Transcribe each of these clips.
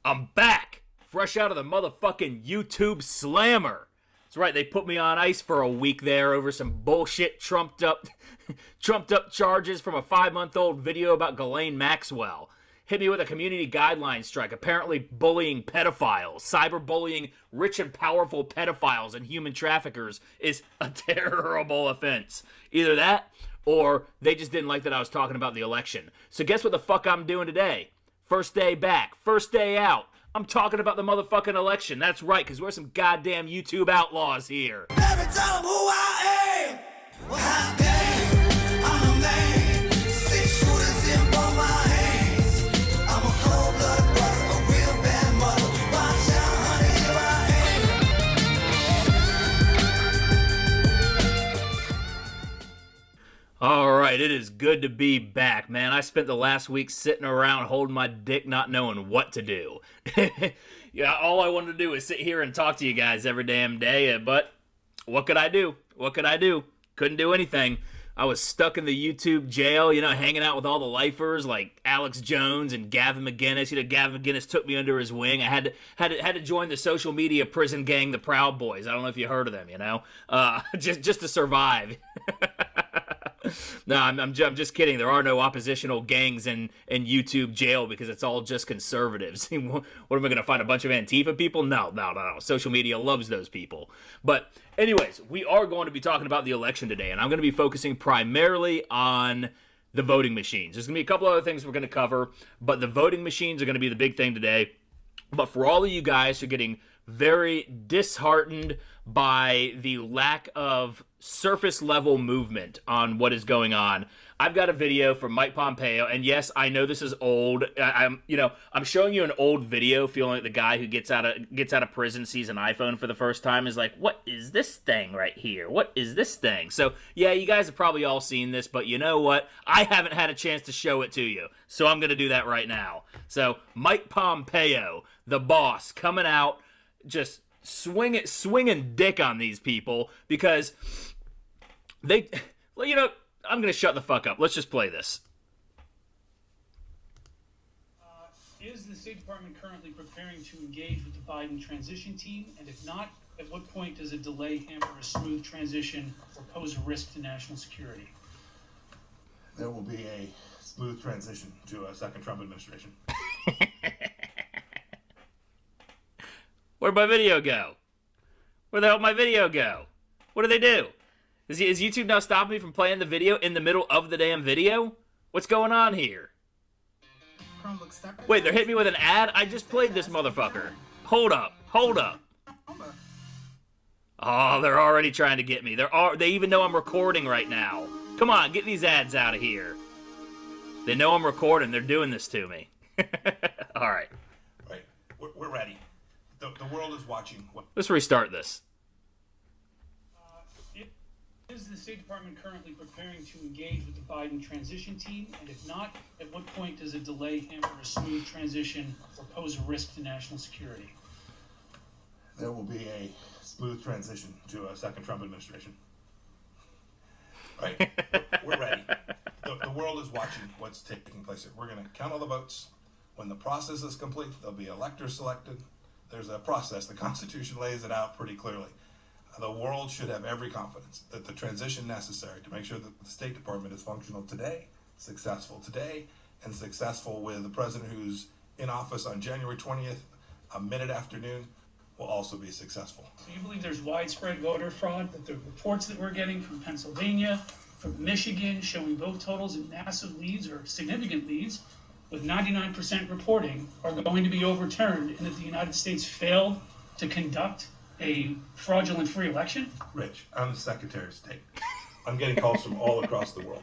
I'm back, fresh out of the motherfucking YouTube slammer. That's right, they put me on ice for a week there over some bullshit trumped up charges from a 5-month-old video about Ghislaine Maxwell. Hit me with a community guideline strike, apparently bullying pedophiles. Cyberbullying rich and powerful pedophiles and human traffickers is a terrible offense. Either that, or they just didn't like that I was talking about the election. So guess what the fuck I'm doing today? First day back, first day out. I'm talking about the motherfucking election. That's right, because we're some goddamn YouTube outlaws here. Never tell them who I am. Well, how dang, I'm a man. 6 shooters in both my hands. I'm a cold-blooded brother, a real bad mother. Watch out, honey, here I am. All right, it is good to be back, man. I spent the last week sitting around holding my dick, not knowing what to do. Yeah, all I wanted to do was sit here and talk to you guys every damn day, but what could I do? What could I do? Couldn't do anything. I was stuck in the YouTube jail, hanging out with all the lifers like Alex Jones and Gavin McGinnis. Gavin McGinnis took me under his wing. I had to join the social media prison gang, the Proud Boys. I don't know if you heard of them, just to survive. No, I'm just kidding. There are no oppositional gangs in YouTube jail because it's all just conservatives. What am I going to find, a bunch of Antifa people? No. Social media loves those people. But anyways, we are going to be talking about the election today, and I'm going to be focusing primarily on the voting machines. There's going to be a couple other things we're going to cover, but the voting machines are going to be the big thing today. But for all of you guys who are getting very disheartened by the lack of surface level movement on what is going on, I've got a video from Mike Pompeo, and yes, I know this is old. I'm showing you an old video, feeling like the guy who gets out of prison, sees an iPhone for the first time, is like, what is this thing right here? What is this thing? So yeah, you guys have probably all seen this, but you know what? I haven't had a chance to show it to you, so I'm gonna do that right now. So Mike Pompeo, the boss, coming out, just swinging dick on these people because they, I'm going to shut the fuck up. Let's just play this. Is the State Department currently preparing to engage with the Biden transition team? And if not, at what point does a delay hamper a smooth transition or pose a risk to national security? There will be a smooth transition to a second Trump administration. Where'd my video go? Where the hell did my video go? What do they do? Is YouTube now stopping me from playing the video in the middle of the damn video? What's going on here? Wait, they're hitting me with an ad? I just played this motherfucker. Hold up. Oh, they're already trying to get me. They even know I'm recording right now. Come on, get these ads out of here. They know I'm recording. They're doing this to me. All right. Right. We're ready. The world is watching. Let's restart this. Is the State Department currently preparing to engage with the Biden transition team? And if not, at what point does a delay hamper a smooth transition or pose a risk to national security? There will be a smooth transition to a second Trump administration. Right. We're ready. The world is watching what's taking place here. We're going to count all the votes. When the process is complete, there'll be electors selected. There's a process. The Constitution lays it out pretty clearly. The world should have every confidence that the transition necessary to make sure that the State Department is functional today, successful today, and successful with the president who's in office on January 20th, a minute afternoon, will also be successful. So you believe there's widespread voter fraud, that the reports that we're getting from Pennsylvania, from Michigan, showing vote totals in massive leads or significant leads, with 99% reporting, are going to be overturned, and that the United States failed to conduct a fraudulent free election? Rich, I'm the Secretary of State. I'm getting calls from all across the world.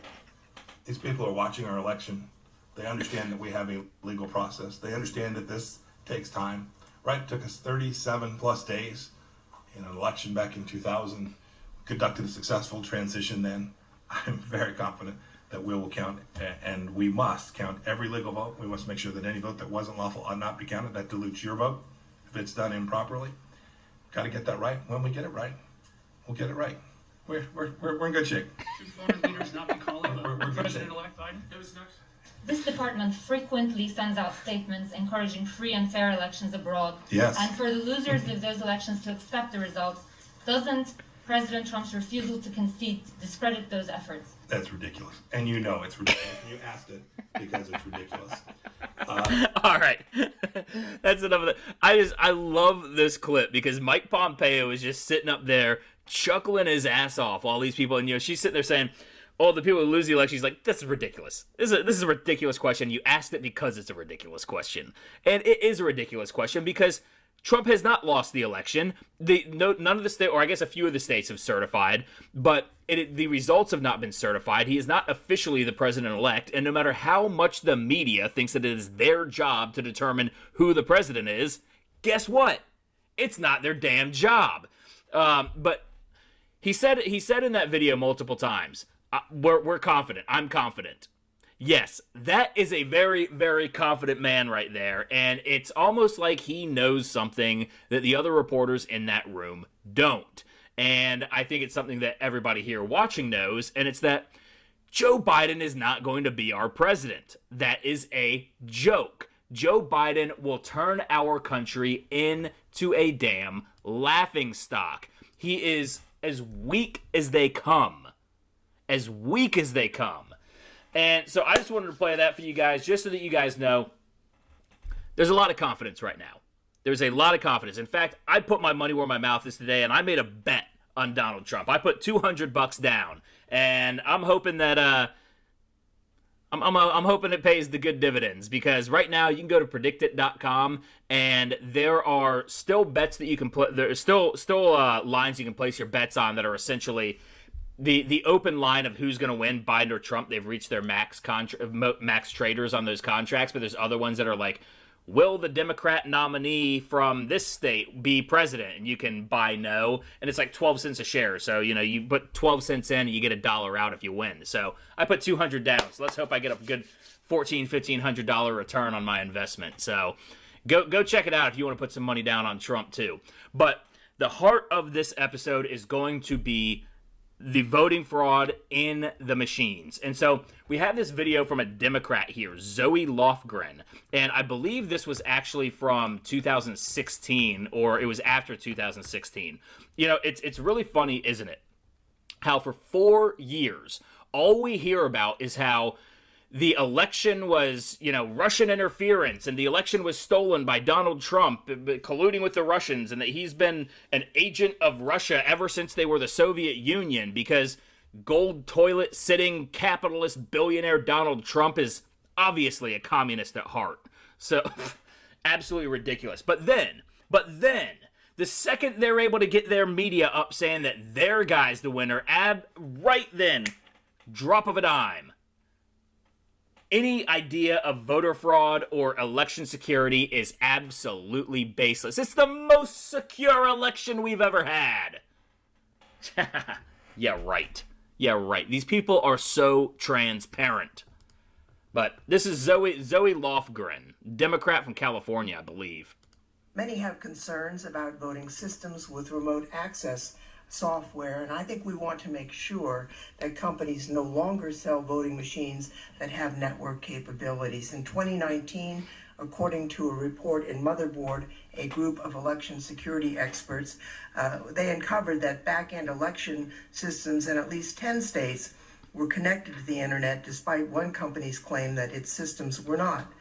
These people are watching our election. They understand that we have a legal process. They understand that this takes time. Right? It took us 37 plus days in an election back in 2000. Conducted a successful transition then. I'm very confident that we will count, and we must count every legal vote. We must make sure that any vote that wasn't lawful ought not be counted. That dilutes your vote if it's done improperly. Got to get that right. When we get it right, we'll get it right. We're in good shape. Should foreign leaders not be calling We're good shape. President-elect Biden? this department frequently sends out statements encouraging free and fair elections abroad. Yes. And for the losers of those elections to accept the results, doesn't President Trump's refusal to concede discredit those efforts? That's ridiculous. And you know it's ridiculous. You asked it because it's ridiculous. All right. That's enough of that. I love this clip because Mike Pompeo is just sitting up there chuckling his ass off, all these people, and she's sitting there saying, oh, the people who lose the election, she's like, this is ridiculous. This is a ridiculous question. You asked it because it's a ridiculous question. And it is a ridiculous question because Trump has not lost the election. None of the states, or I guess a few of the states have certified, but the results have not been certified. He is not officially the president-elect, and no matter how much the media thinks that it is their job to determine who the president is, guess what? It's not their damn job. But he said in that video multiple times, we're confident. I'm confident. Yes, that is a very, very confident man right there, and it's almost like he knows something that the other reporters in that room don't. And I think it's something that everybody here watching knows, and it's that Joe Biden is not going to be our president. That is a joke. Joe Biden will turn our country into a damn laughingstock. He is as weak as they come. As weak as they come. And so I just wanted to play that for you guys, just so that you guys know there's a lot of confidence right now. There's a lot of confidence. In fact, I put my money where my mouth is today, and I made a bet on Donald Trump. I put $200 down, and I'm hoping that I'm hoping it pays the good dividends, because right now you can go to predictit.com, and there are still bets that you can put. There's still lines you can place your bets on that are essentially the open line of who's going to win, Biden or Trump. They've reached their max traders on those contracts, but there's other ones that are like, will the Democrat nominee from this state be president? And you can buy no, and it's like 12 cents a share. So, you put 12 cents in and you get $1 out if you win. So I put 200 down. So let's hope I get a good $1,500 return on my investment. So go check it out if you want to put some money down on Trump too. But the heart of this episode is going to be the voting fraud in the machines. And so we have this video from a Democrat here, Zoe Lofgren, and I believe this was actually from 2016, or it was after 2016. It's really funny, isn't it? How for 4 years, all we hear about is how the election was, Russian interference, and the election was stolen by Donald Trump, colluding with the Russians, and that he's been an agent of Russia ever since they were the Soviet Union, because gold toilet sitting capitalist billionaire Donald Trump is obviously a communist at heart. So, absolutely ridiculous. But then, the second they're able to get their media up saying that their guy's the winner, right then, drop of a dime, any idea of voter fraud or election security is absolutely baseless. It's the most secure election we've ever had. Yeah, right. These people are so transparent. But this is Zoe Lofgren, Democrat from California, I believe. Many have concerns about voting systems with remote access software, and I think we want to make sure that companies no longer sell voting machines that have network capabilities. In 2019, according to a report in Motherboard, a group of election security experts, they uncovered that back-end election systems in at least 10 states were connected to the internet, despite one company's claim that its systems were not.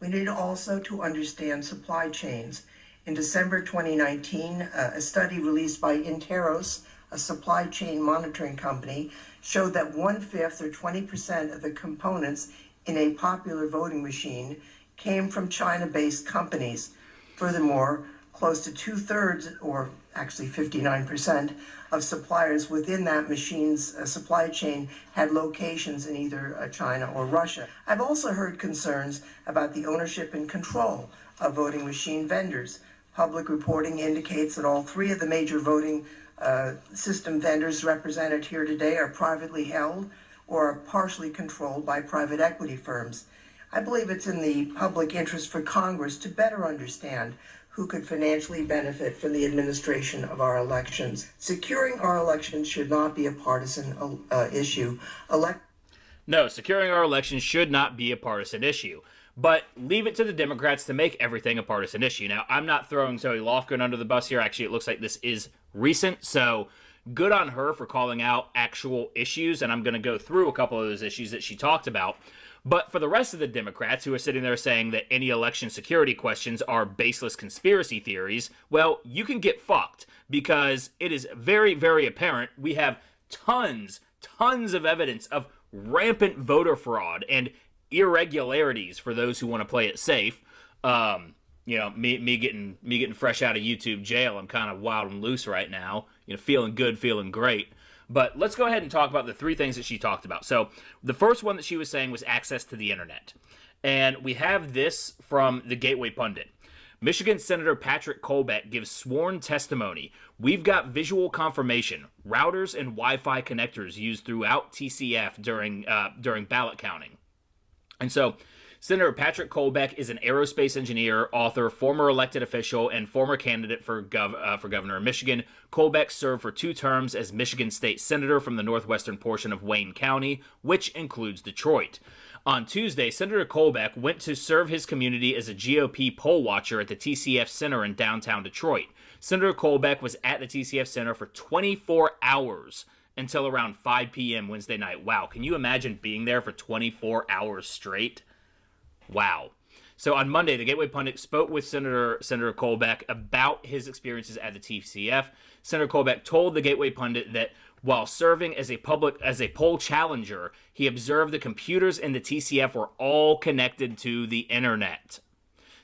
We need also to understand supply chains. In December 2019, a study released by Interos, a supply chain monitoring company, showed that 1/5 or 20% of the components in a popular voting machine came from China-based companies. Furthermore, close to 2/3, or actually 59%, of suppliers within that machine's supply chain had locations in either China or Russia. I've also heard concerns about the ownership and control of voting machine vendors. Public reporting indicates that all 3 of the major voting system vendors represented here today are privately held or are partially controlled by private equity firms. I believe it's in the public interest for Congress to better understand who could financially benefit from the administration of our elections. Securing our elections should not be a partisan issue. No, securing our elections should not be a partisan issue. But leave it to the Democrats to make everything a partisan issue. Now, I'm not throwing Zoe Lofgren under the bus here. Actually, it looks like this is recent, so good on her for calling out actual issues, and I'm going to go through a couple of those issues that she talked about. But for the rest of the Democrats who are sitting there saying that any election security questions are baseless conspiracy theories, well, you can get fucked, because it is very, very apparent we have tons of evidence of rampant voter fraud and irregularities for those who want to play it safe. Me getting fresh out of YouTube jail, I'm kind of wild and loose right now. Feeling good, feeling great. But let's go ahead and talk about the three things that she talked about. So the first one that she was saying was access to the internet. And we have this from the Gateway Pundit. Michigan Senator Patrick Colbeck gives sworn testimony. We've got visual confirmation. Routers and Wi-Fi connectors used throughout TCF during ballot counting. And so Senator Patrick Colbeck is an aerospace engineer, author, former elected official, and former candidate for governor of Michigan. Colbeck served for 2 terms as Michigan State Senator from the northwestern portion of Wayne County, which includes Detroit. On Tuesday, Senator Colbeck went to serve his community as a GOP poll watcher at the TCF Center in downtown Detroit. Senator Colbeck was at the TCF Center for 24 hours until around 5 p.m. Wednesday night. Wow, can you imagine being there for 24 hours straight? Wow. So on Monday, the Gateway Pundit spoke with Senator Colbeck about his experiences at the TCF. Senator Colbeck told the Gateway Pundit that while serving as a poll challenger, he observed the computers in the TCF were all connected to the internet.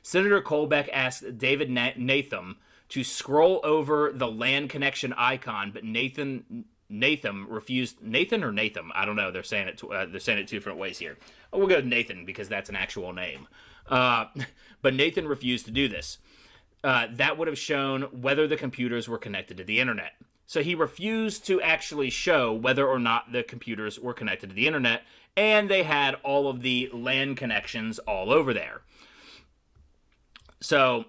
Senator Colbeck asked David Natham to scroll over the LAN connection icon, but Natham refused. Nathan or Natham? I don't know. They're saying it 2 different ways here. We'll go with Nathan because that's an actual name. But Nathan refused to do this. That would have shown whether the computers were connected to the internet. So he refused to actually show whether or not the computers were connected to the internet, and they had all of the LAN connections all over there. So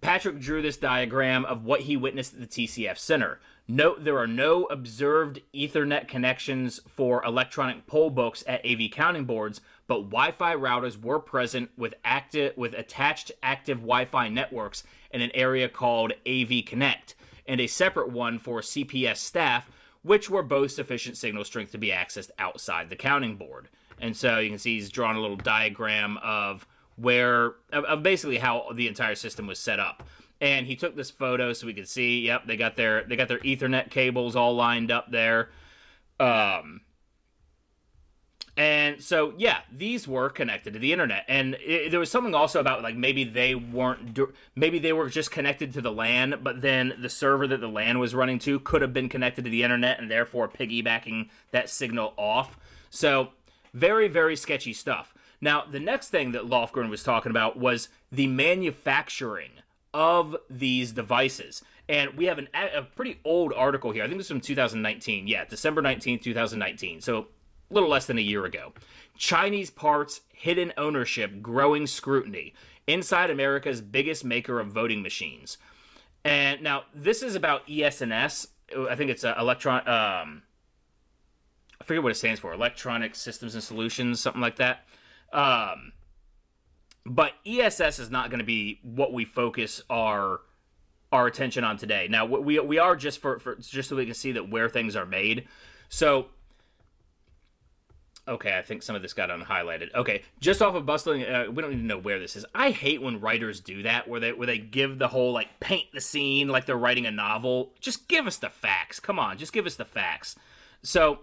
Patrick drew this diagram of what he witnessed at the TCF Center. Note there are no observed Ethernet connections for electronic poll books at AV counting boards, but Wi-Fi routers were present with attached active Wi-Fi networks in an area called AV Connect, and a separate one for CPS staff, which were both sufficient signal strength to be accessed outside the counting board. And so you can see he's drawn a little diagram of basically how the entire system was set up. And he took this photo so we could see, yep, they got their Ethernet cables all lined up there. And so, yeah, these were connected to the internet. And there was something also about, like, maybe they were just connected to the LAN, but then the server that the LAN was running to could have been connected to the internet and therefore piggybacking that signal off. So, very, very sketchy stuff. Now, the next thing that Lofgren was talking about was the manufacturing of these devices. And we have a pretty old article here. I think this is from 2019. Yeah, December 19th, 2019. So a little less than a year ago. Chinese parts, hidden ownership, growing scrutiny. Inside America's biggest maker of voting machines. And now, this is about ES&S. I think it's I forget what it stands for. Electronic Systems and Solutions, something like that. But ESS is not going to be what we focus our attention on today. Now, we are just just so we can see that where things are made. So, okay, I think some of this got unhighlighted. Okay, just off of bustling, we don't even know where this is. I hate when writers do that, where they give the whole, like, paint the scene like they're writing a novel. Just give us the facts. Come on, just give us the facts. So,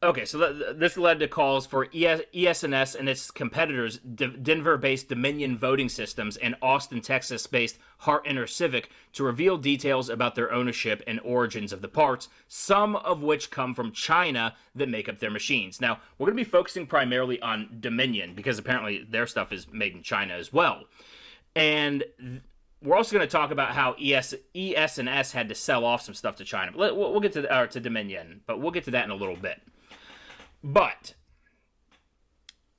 okay, so this led to calls for ES&S and its competitors, Denver-based Dominion Voting Systems and Austin, Texas-based Hart InterCivic, to reveal details about their ownership and origins of the parts, some of which come from China that make up their machines. Now, we're going to be focusing primarily on Dominion, because apparently their stuff is made in China as well. And we're also going to talk about how ES&S had to sell off some stuff to China. We'll get to Dominion, but we'll get to that in a little bit. But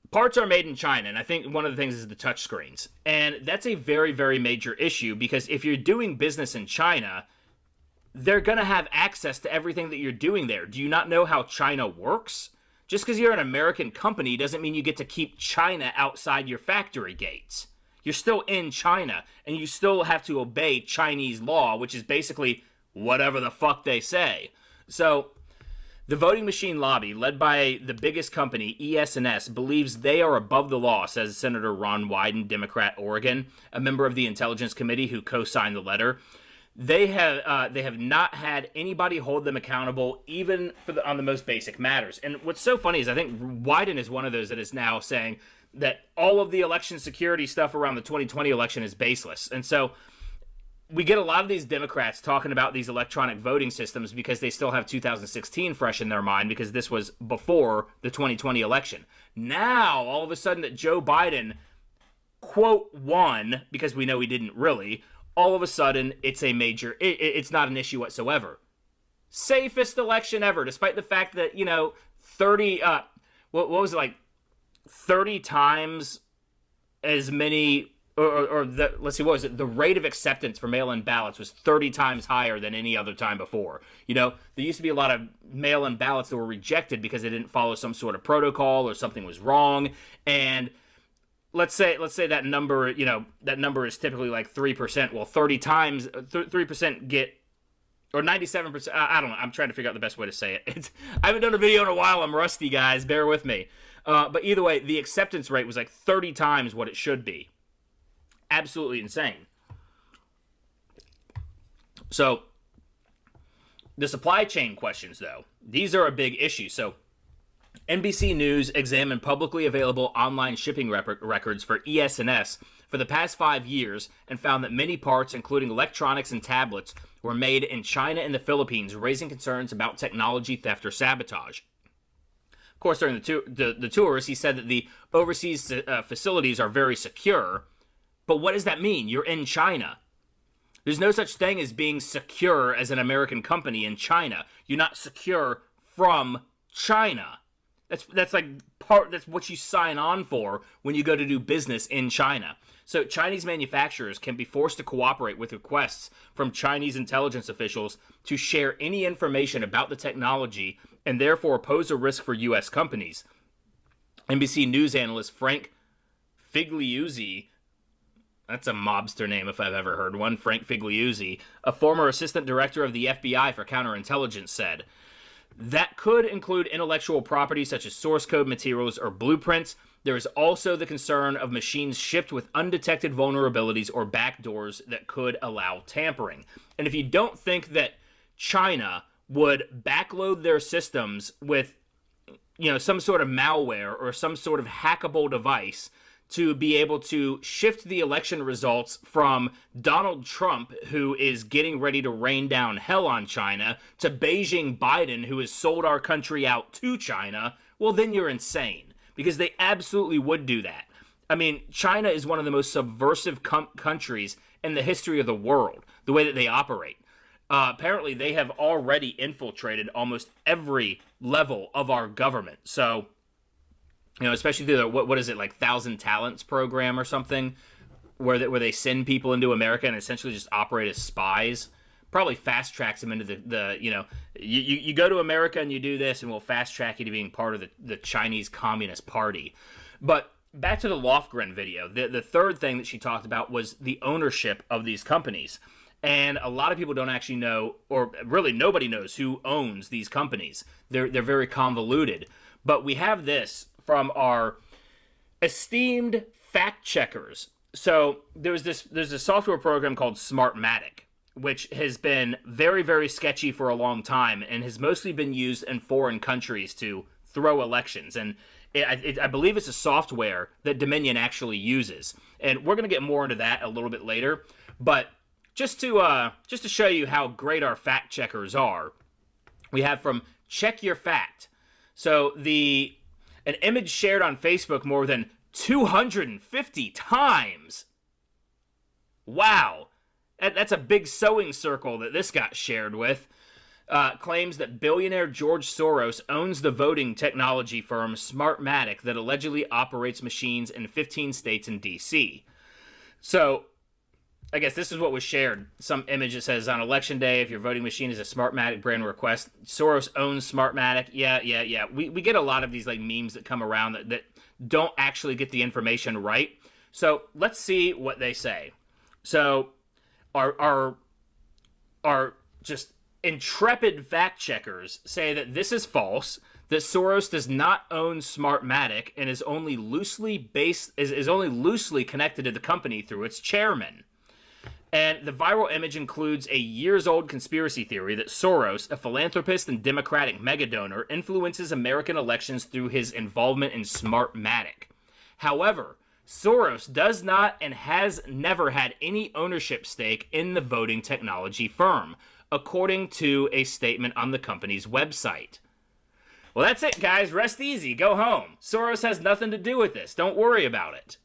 parts are made in China, and I think one of the things is the touchscreens. And that's a very, very major issue, because if you're doing business in China, they're going to have access to everything that you're doing there. Do you not know how China works? Just because you're an American company doesn't mean you get to keep China outside your factory gates. You're still in China, and you still have to obey Chinese law, which is basically whatever the fuck they say. So, the voting machine lobby, led by the biggest company, ES&S, believes they are above the law, says Senator Ron Wyden, Democrat, Oregon, a member of the Intelligence Committee who co-signed the letter. They have not had anybody hold them accountable, even on the most basic matters. And what's so funny is I think Wyden is one of those that is now saying that all of the election security stuff around the 2020 election is baseless. And so we get a lot of these Democrats talking about these electronic voting systems because they still have 2016 fresh in their mind because this was before the 2020 election. Now, all of a sudden that Joe Biden, quote, won, because we know he didn't really, all of a sudden it's a major, it's not an issue whatsoever. Safest election ever, despite the fact that, 30, what was it, like 30 times as many, let's see, what was it? The rate of acceptance for mail-in ballots was 30 times higher than any other time before. There used to be a lot of mail-in ballots that were rejected because they didn't follow some sort of protocol or something was wrong. And let's say that number, that number is typically like 3%. Well, 30 times, 3% get, or 97%, I don't know. I'm trying to figure out the best way to say it. I haven't done a video in a while. I'm rusty, guys. Bear with me. But either way, the acceptance rate was like 30 times what it should be. Absolutely insane. So, the supply chain questions, though, these are a big issue. So, NBC News examined publicly available online shipping records for ES&S for the past 5 years and found that many parts, including electronics and tablets, were made in China and the Philippines, raising concerns about technology theft or sabotage. Of course, during the tours, he said that the overseas facilities are very secure. But what does that mean? You're in China. There's no such thing as being secure as an American company in China. You're not secure from China. That's what you sign on for when you go to do business in China. So Chinese manufacturers can be forced to cooperate with requests from Chinese intelligence officials to share any information about the technology and therefore pose a risk for U.S. companies. NBC News analyst Frank Figliuzzi, that's a mobster name if I've ever heard one, Frank Figliuzzi, a former assistant director of the FBI for counterintelligence, said, that could include intellectual property such as source code materials or blueprints. There is also the concern of machines shipped with undetected vulnerabilities or backdoors that could allow tampering. And if you don't think that China would backload their systems with, some sort of malware or some sort of hackable device to be able to shift the election results from Donald Trump, who is getting ready to rain down hell on China, to Beijing Biden, who has sold our country out to China, well, then you're insane. Because they absolutely would do that. I mean, China is one of the most subversive countries in the history of the world, the way that they operate. Apparently, they have already infiltrated almost every level of our government. So, especially through the, what is it, like 1,000 Talents program or something, where they send people into America and essentially just operate as spies. Probably fast tracks them into you go to America and you do this and we'll fast track you to being part of the Chinese Communist Party. But back to the Lofgren video, the third thing that she talked about was the ownership of these companies. And a lot of people don't actually know, or really nobody knows who owns these companies. They're very convoluted. But we have this from our esteemed fact checkers. So there's a software program called Smartmatic, which has been very, very sketchy for a long time and has mostly been used in foreign countries to throw elections. And I believe it's a software that Dominion actually uses. And we're going to get more into that a little bit later. But just to show you how great our fact checkers are, we have from Check Your Fact. So an image shared on Facebook more than 250 times. Wow. That's a big sewing circle that this got shared with. Claims that billionaire George Soros owns the voting technology firm Smartmatic that allegedly operates machines in 15 states and D.C. So, I guess this is what was shared. Some image that says, on election day, if your voting machine is a Smartmatic brand request, Soros owns Smartmatic. Yeah. We get a lot of these like memes that come around that don't actually get the information right. So let's see what they say. So our just intrepid fact checkers say that this is false, that Soros does not own Smartmatic and is only loosely connected to the company through its chairman. And the viral image includes a years-old conspiracy theory that Soros, a philanthropist and Democratic megadonor, influences American elections through his involvement in Smartmatic. However, Soros does not and has never had any ownership stake in the voting technology firm, according to a statement on the company's website. Well, that's it, guys. Rest easy. Go home. Soros has nothing to do with this. Don't worry about it.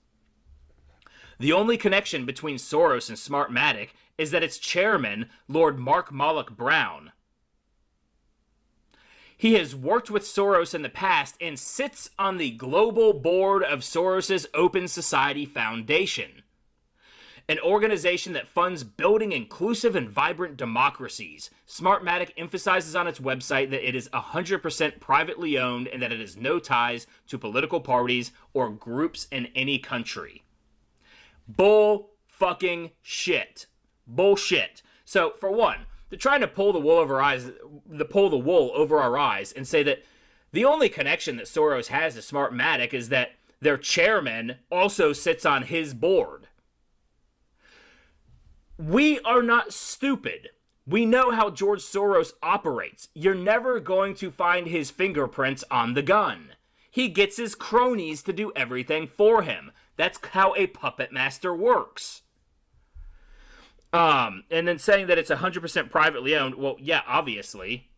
The only connection between Soros and Smartmatic is that its chairman, Lord Mark Malloch Brown. He has worked with Soros in the past and sits on the global board of Soros's Open Society Foundation, an organization that funds building inclusive and vibrant democracies. Smartmatic emphasizes on its website that it is 100% privately owned and that it has no ties to political parties or groups in any country. Bull fucking shit. Bullshit. So, for one, they're trying to pull the wool over our eyes and say that the only connection that Soros has to Smartmatic is that their chairman also sits on his board. We are not stupid. We know how George Soros operates. You're never going to find his fingerprints on the gun. He gets his cronies to do everything for him. That's how a puppet master works. And then saying that it's 100% privately owned, well, yeah, obviously.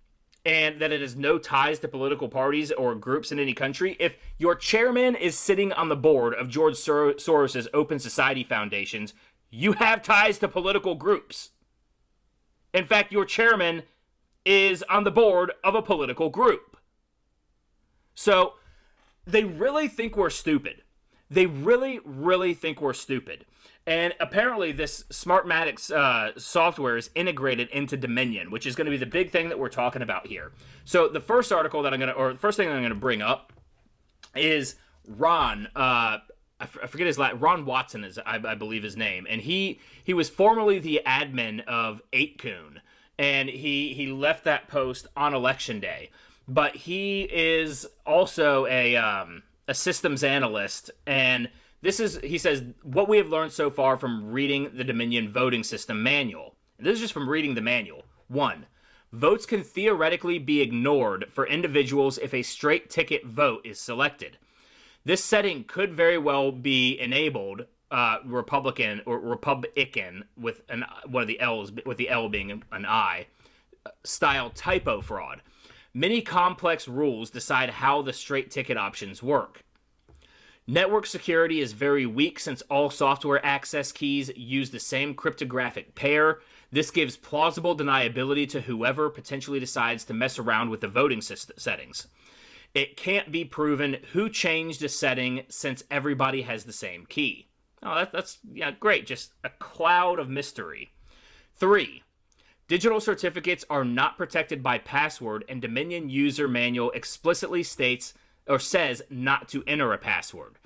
And that it has no ties to political parties or groups in any country. If your chairman is sitting on the board of George Soros's Open Society Foundations, you have ties to political groups. In fact, your chairman is on the board of a political group. So, they really think we're stupid. They really, really think we're stupid. And apparently this Smartmatic software is integrated into Dominion, which is going to be the big thing that we're talking about here. So the first thing that I'm going to bring up is Ron, I forget his last, Ron Watson is, I believe his name. And he was formerly the admin of 8kun. And he left that post on election day. But he is also a systems analyst, and he says, what we have learned so far from reading the Dominion voting system manual. And this is just from reading the manual. 1. Votes can theoretically be ignored for individuals if a straight ticket vote is selected. This setting could very well be enabled, Republican with one of the L's, with the L being an I, style typo fraud. Many complex rules decide how the straight ticket options work. Network security is very weak since all software access keys use the same cryptographic pair. This gives plausible deniability to whoever potentially decides to mess around with the voting settings. It can't be proven who changed a setting since everybody has the same key. Oh, that's great. Just a cloud of mystery. 3. Digital certificates are not protected by password, and Dominion user manual explicitly states or says not to enter a password.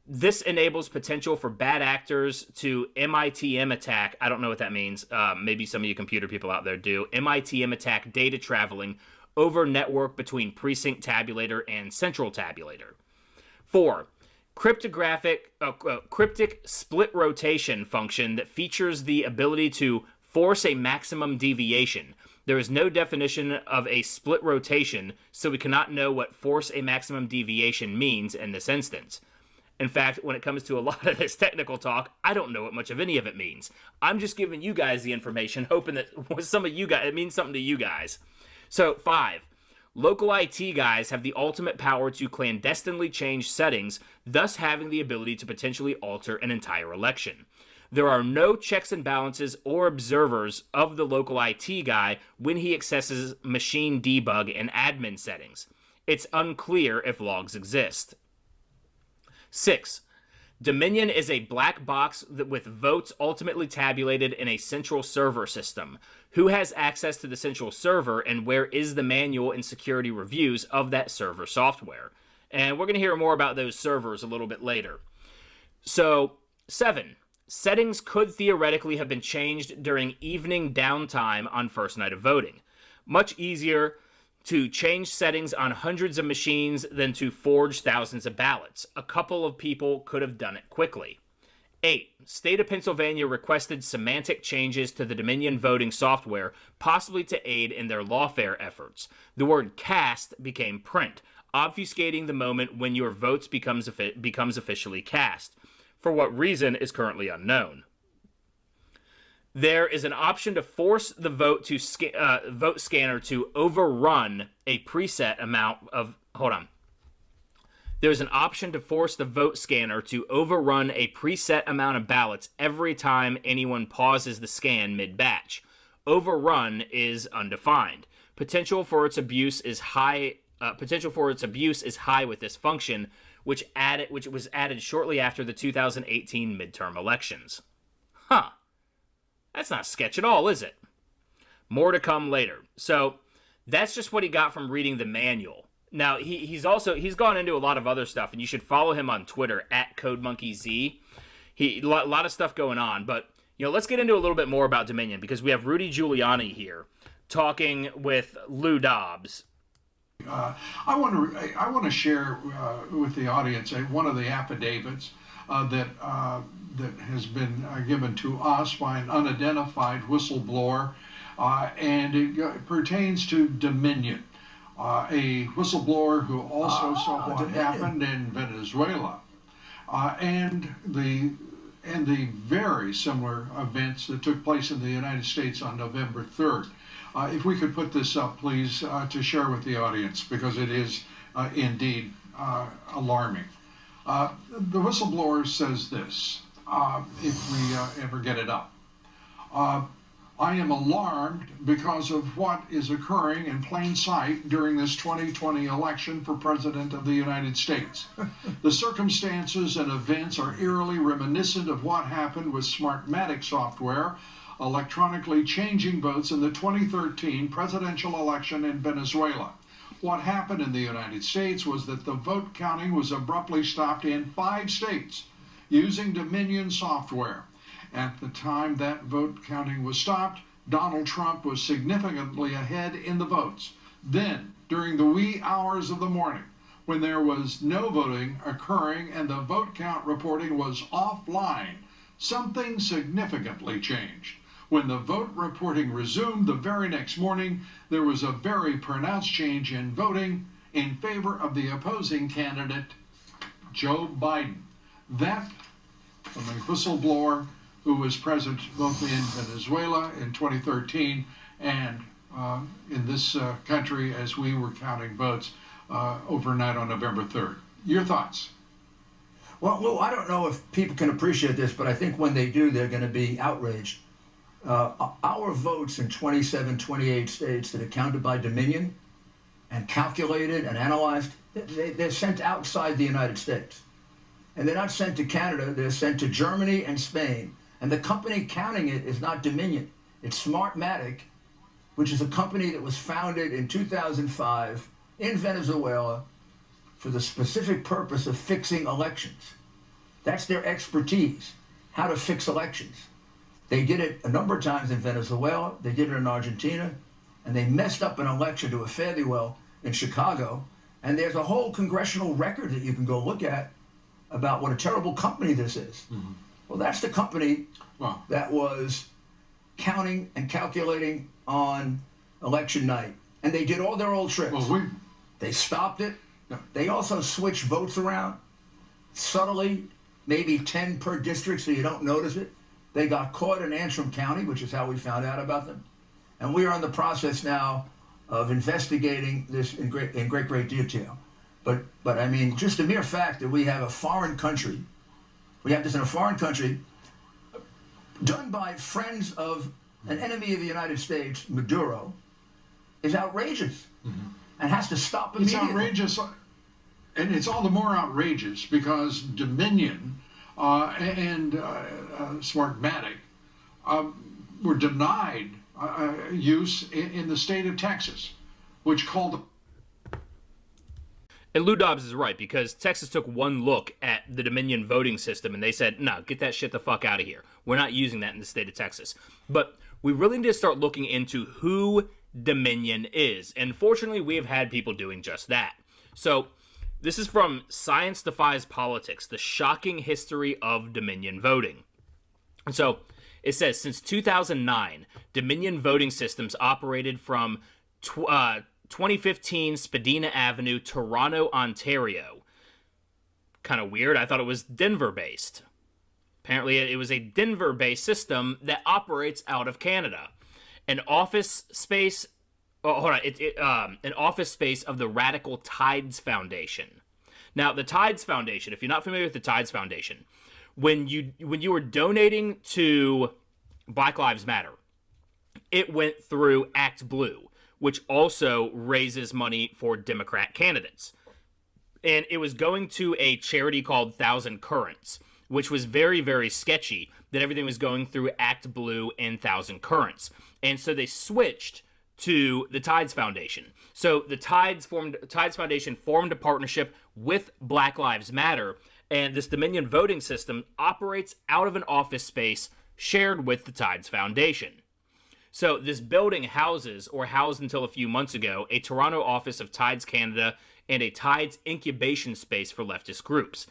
This enables potential for bad actors to MITM attack. I don't know what that means. Maybe some of you computer people out there do. MITM attack data traveling over network between precinct tabulator and central tabulator. 4. Cryptic split rotation function that features the ability to force a maximum deviation. There is no definition of a split rotation, so we cannot know what force a maximum deviation means in this instance. In fact, when it comes to a lot of this technical talk, I don't know what much of any of it means. I'm just giving you guys the information, hoping that it means something to you guys. So, 5. Local IT guys have the ultimate power to clandestinely change settings, thus having the ability to potentially alter an entire election. There are no checks and balances or observers of the local IT guy when he accesses machine debug and admin settings. It's unclear if logs exist. 6. Dominion is a black box with votes ultimately tabulated in a central server system. Who has access to the central server, and where is the manual and security reviews of that server software? And we're going to hear more about those servers a little bit later. So, 7. Settings could theoretically have been changed during evening downtime on first night of voting. Much easier to change settings on hundreds of machines than to forge thousands of ballots. A couple of people could have done it quickly. 8. State of Pennsylvania requested semantic changes to the Dominion voting software, possibly to aid in their lawfare efforts. The word cast became print, obfuscating the moment when your votes becomes officially cast. For what reason is currently unknown. There is an option to force the vote scanner to overrun a preset amount of... Hold on. There's an option to force the vote scanner to overrun a preset amount of ballots every time anyone pauses the scan mid-batch. Overrun is undefined. Potential for its abuse is high with this function, which was added shortly after the 2018 midterm elections. Huh. That's not sketch at all, is it? More to come later. So, that's just what he got from reading the manual. Now, he's gone into a lot of other stuff, and you should follow him on Twitter, @CodeMonkeyZ. A lot of stuff going on, but, let's get into a little bit more about Dominion, because we have Rudy Giuliani here, talking with Lou Dobbs. I want to share with the audience one of the affidavits that has been given to us by an unidentified whistleblower, and it pertains to Dominion, a whistleblower who also saw what happened in Venezuela, and the very similar events that took place in the United States on November 3rd. If we could put this up, please, to share with the audience, because it is indeed alarming. The whistleblower says this, if we ever get it up. I am alarmed because of what is occurring in plain sight during this 2020 election for President of the United States. The circumstances and events are eerily reminiscent of what happened with Smartmatic software, electronically changing votes in the 2013 presidential election in Venezuela. What happened in the United States was that the vote counting was abruptly stopped in 5 states using Dominion software. At the time that vote counting was stopped, Donald Trump was significantly ahead in the votes. Then, during the wee hours of the morning, when there was no voting occurring and the vote count reporting was offline, something significantly changed. When the vote reporting resumed the very next morning, there was a very pronounced change in voting in favor of the opposing candidate, Joe Biden. That, from a whistleblower who was present both in Venezuela in 2013 and in this country as we were counting votes overnight on November 3rd. Your thoughts? Well, Lou, I don't know if people can appreciate this, but I think when they do, they're going to be outraged. Our votes in 27, 28 states that are counted by Dominion and calculated and analyzed, they're sent outside the United States. And they're not sent to Canada, they're sent to Germany and Spain. And the company counting it is not Dominion, it's Smartmatic, which is a company that was founded in 2005 in Venezuela for the specific purpose of fixing elections. That's their expertise, how to fix elections. They did it a number of times in Venezuela, they did it in Argentina, and they messed up an election to a fairly well in Chicago. And there's a whole congressional record that you can go look at about what a terrible company this is. Mm-hmm. Well, that's the company that was counting and calculating on election night. And they did all their old tricks. They stopped it. Yeah. They also switched votes around subtly, maybe 10 per district so you don't notice it. They got caught in Antrim County, which is how we found out about them. And we are in the process now of investigating this in great detail. But I mean, just the mere fact that we have a foreign country, we have this in a foreign country, done by friends of an enemy of the United States, Maduro, is outrageous and has to stop immediately. It's outrageous, and it's all the more outrageous because Dominion and Smartmatic were denied use in the state of Texas, which called. And Lou Dobbs is right, because Texas took one look at the Dominion voting system and they said, no, get that shit the fuck out of here. We're not using that in the state of Texas. But we really need to start looking into who Dominion is. And fortunately, we have had people doing just that. So this is from Science Defies Politics, the shocking history of Dominion voting. And so it says, since 2009, Dominion voting systems operated from 2015 Spadina Avenue, Toronto, Ontario. Kind of weird. I thought it was Denver-based. Apparently, it was a Denver-based system that operates out of Canada. An office space. An office space of the Radical Tides Foundation. Now, the Tides Foundation, if you're not familiar with the Tides Foundation, when you were donating to Black Lives Matter, it went through Act Blue, which also raises money for Democrat candidates. And it was going to a charity called Thousand Currents, which was very, very sketchy that everything was going through Act Blue and Thousand Currents. And so they switched to the Tides Foundation. So the Tides Foundation formed a partnership with Black Lives Matter, and this Dominion voting system operates out of an office space shared with the Tides Foundation. So this building housed until a few months ago, a Toronto office of Tides Canada and a Tides incubation space for leftist groups.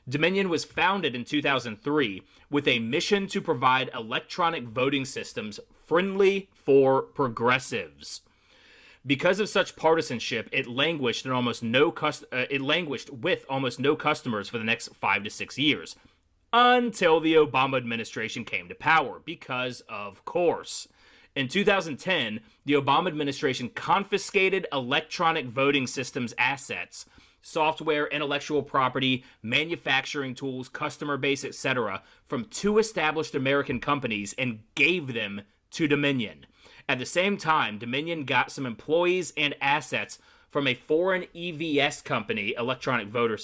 Dominion was founded in 2003 with a mission to provide electronic voting systems friendly for progressives. Because of such partisanship, it languished with almost no customers for the next 5 to 6 years, until the Obama administration came to power, because of course. In 2010, the Obama administration confiscated electronic voting systems assets, software, intellectual property, manufacturing tools, customer base, etc., from 2 established American companies and gave them to Dominion. At the same time, Dominion got some employees and assets from a foreign EVS company, electronic voting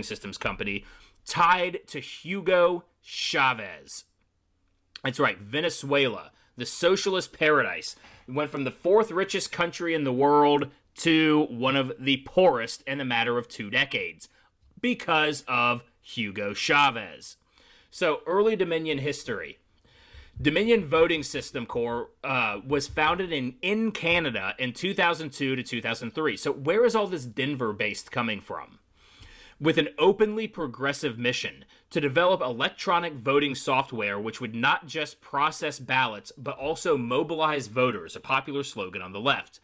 systems company, tied to Hugo Chavez. That's right, Venezuela, the socialist paradise. It went from the 4th richest country in the world to one of the poorest in a matter of 2 decades because of Hugo Chavez. So, early Dominion history. Dominion Voting System Corp. Was founded in Canada in 2002 to 2003. So where is all this Denver-based coming from? With an openly progressive mission to develop electronic voting software which would not just process ballots but also mobilize voters, a popular slogan on the left.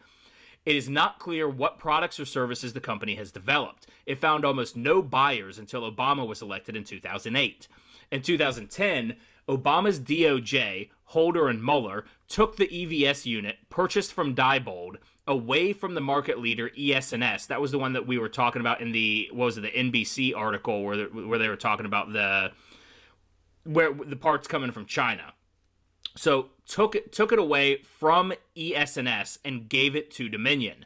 It is not clear what products or services the company has developed. It found almost no buyers until Obama was elected in 2008. In 2010, Obama's DOJ, Holder and Mueller, took the EVS unit purchased from Diebold away from the market leader ES&S. That was the one that we were talking about in the NBC article where they were talking about where the parts coming from China. So took it away from ES&S and gave it to Dominion.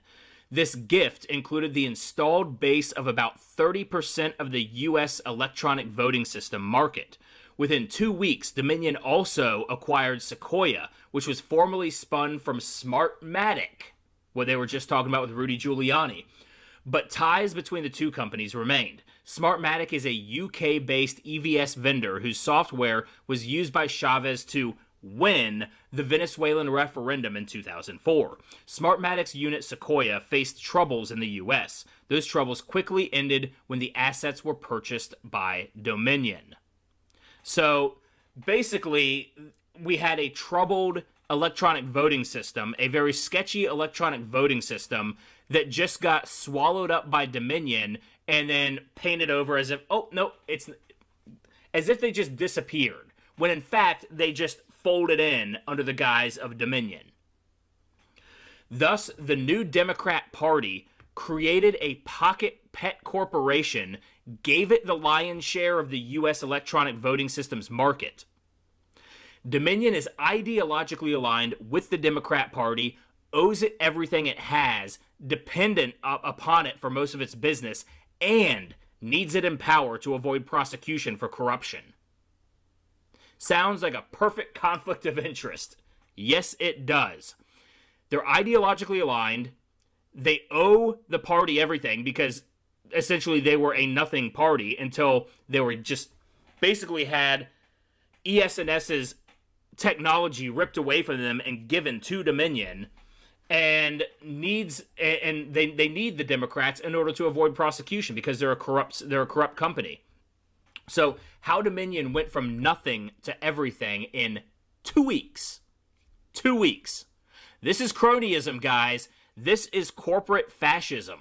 This gift included the installed base of about 30% of the U.S. electronic voting system market. Within 2 weeks, Dominion also acquired Sequoia, which was formerly spun from Smartmatic, what they were just talking about with Rudy Giuliani. But ties between the two companies remained. Smartmatic is a UK-based EVS vendor whose software was used by Chavez to win the Venezuelan referendum in 2004. Smartmatic's unit Sequoia faced troubles in the US. Those troubles quickly ended when the assets were purchased by Dominion. So basically, we had a troubled electronic voting system, a very sketchy electronic voting system that just got swallowed up by Dominion and then painted over as if, oh, no, it's as if they just disappeared, when in fact they just folded in under the guise of Dominion. Thus, the new Democrat Party created a pocket pet corporation, gave it the lion's share of the U.S. electronic voting systems market. Dominion is ideologically aligned with the Democrat Party, owes it everything it has, dependent upon it for most of its business, and needs it in power to avoid prosecution for corruption. Sounds like a perfect conflict of interest. Yes, it does. They're ideologically aligned. They owe the party everything because essentially they were a nothing party until they were just basically had ES&S's technology ripped away from them and given to Dominion, and they need the Democrats in order to avoid prosecution because they're a corrupt company. So how Dominion went from nothing to everything in 2 weeks. 2 weeks. This is cronyism, guys. This is corporate fascism.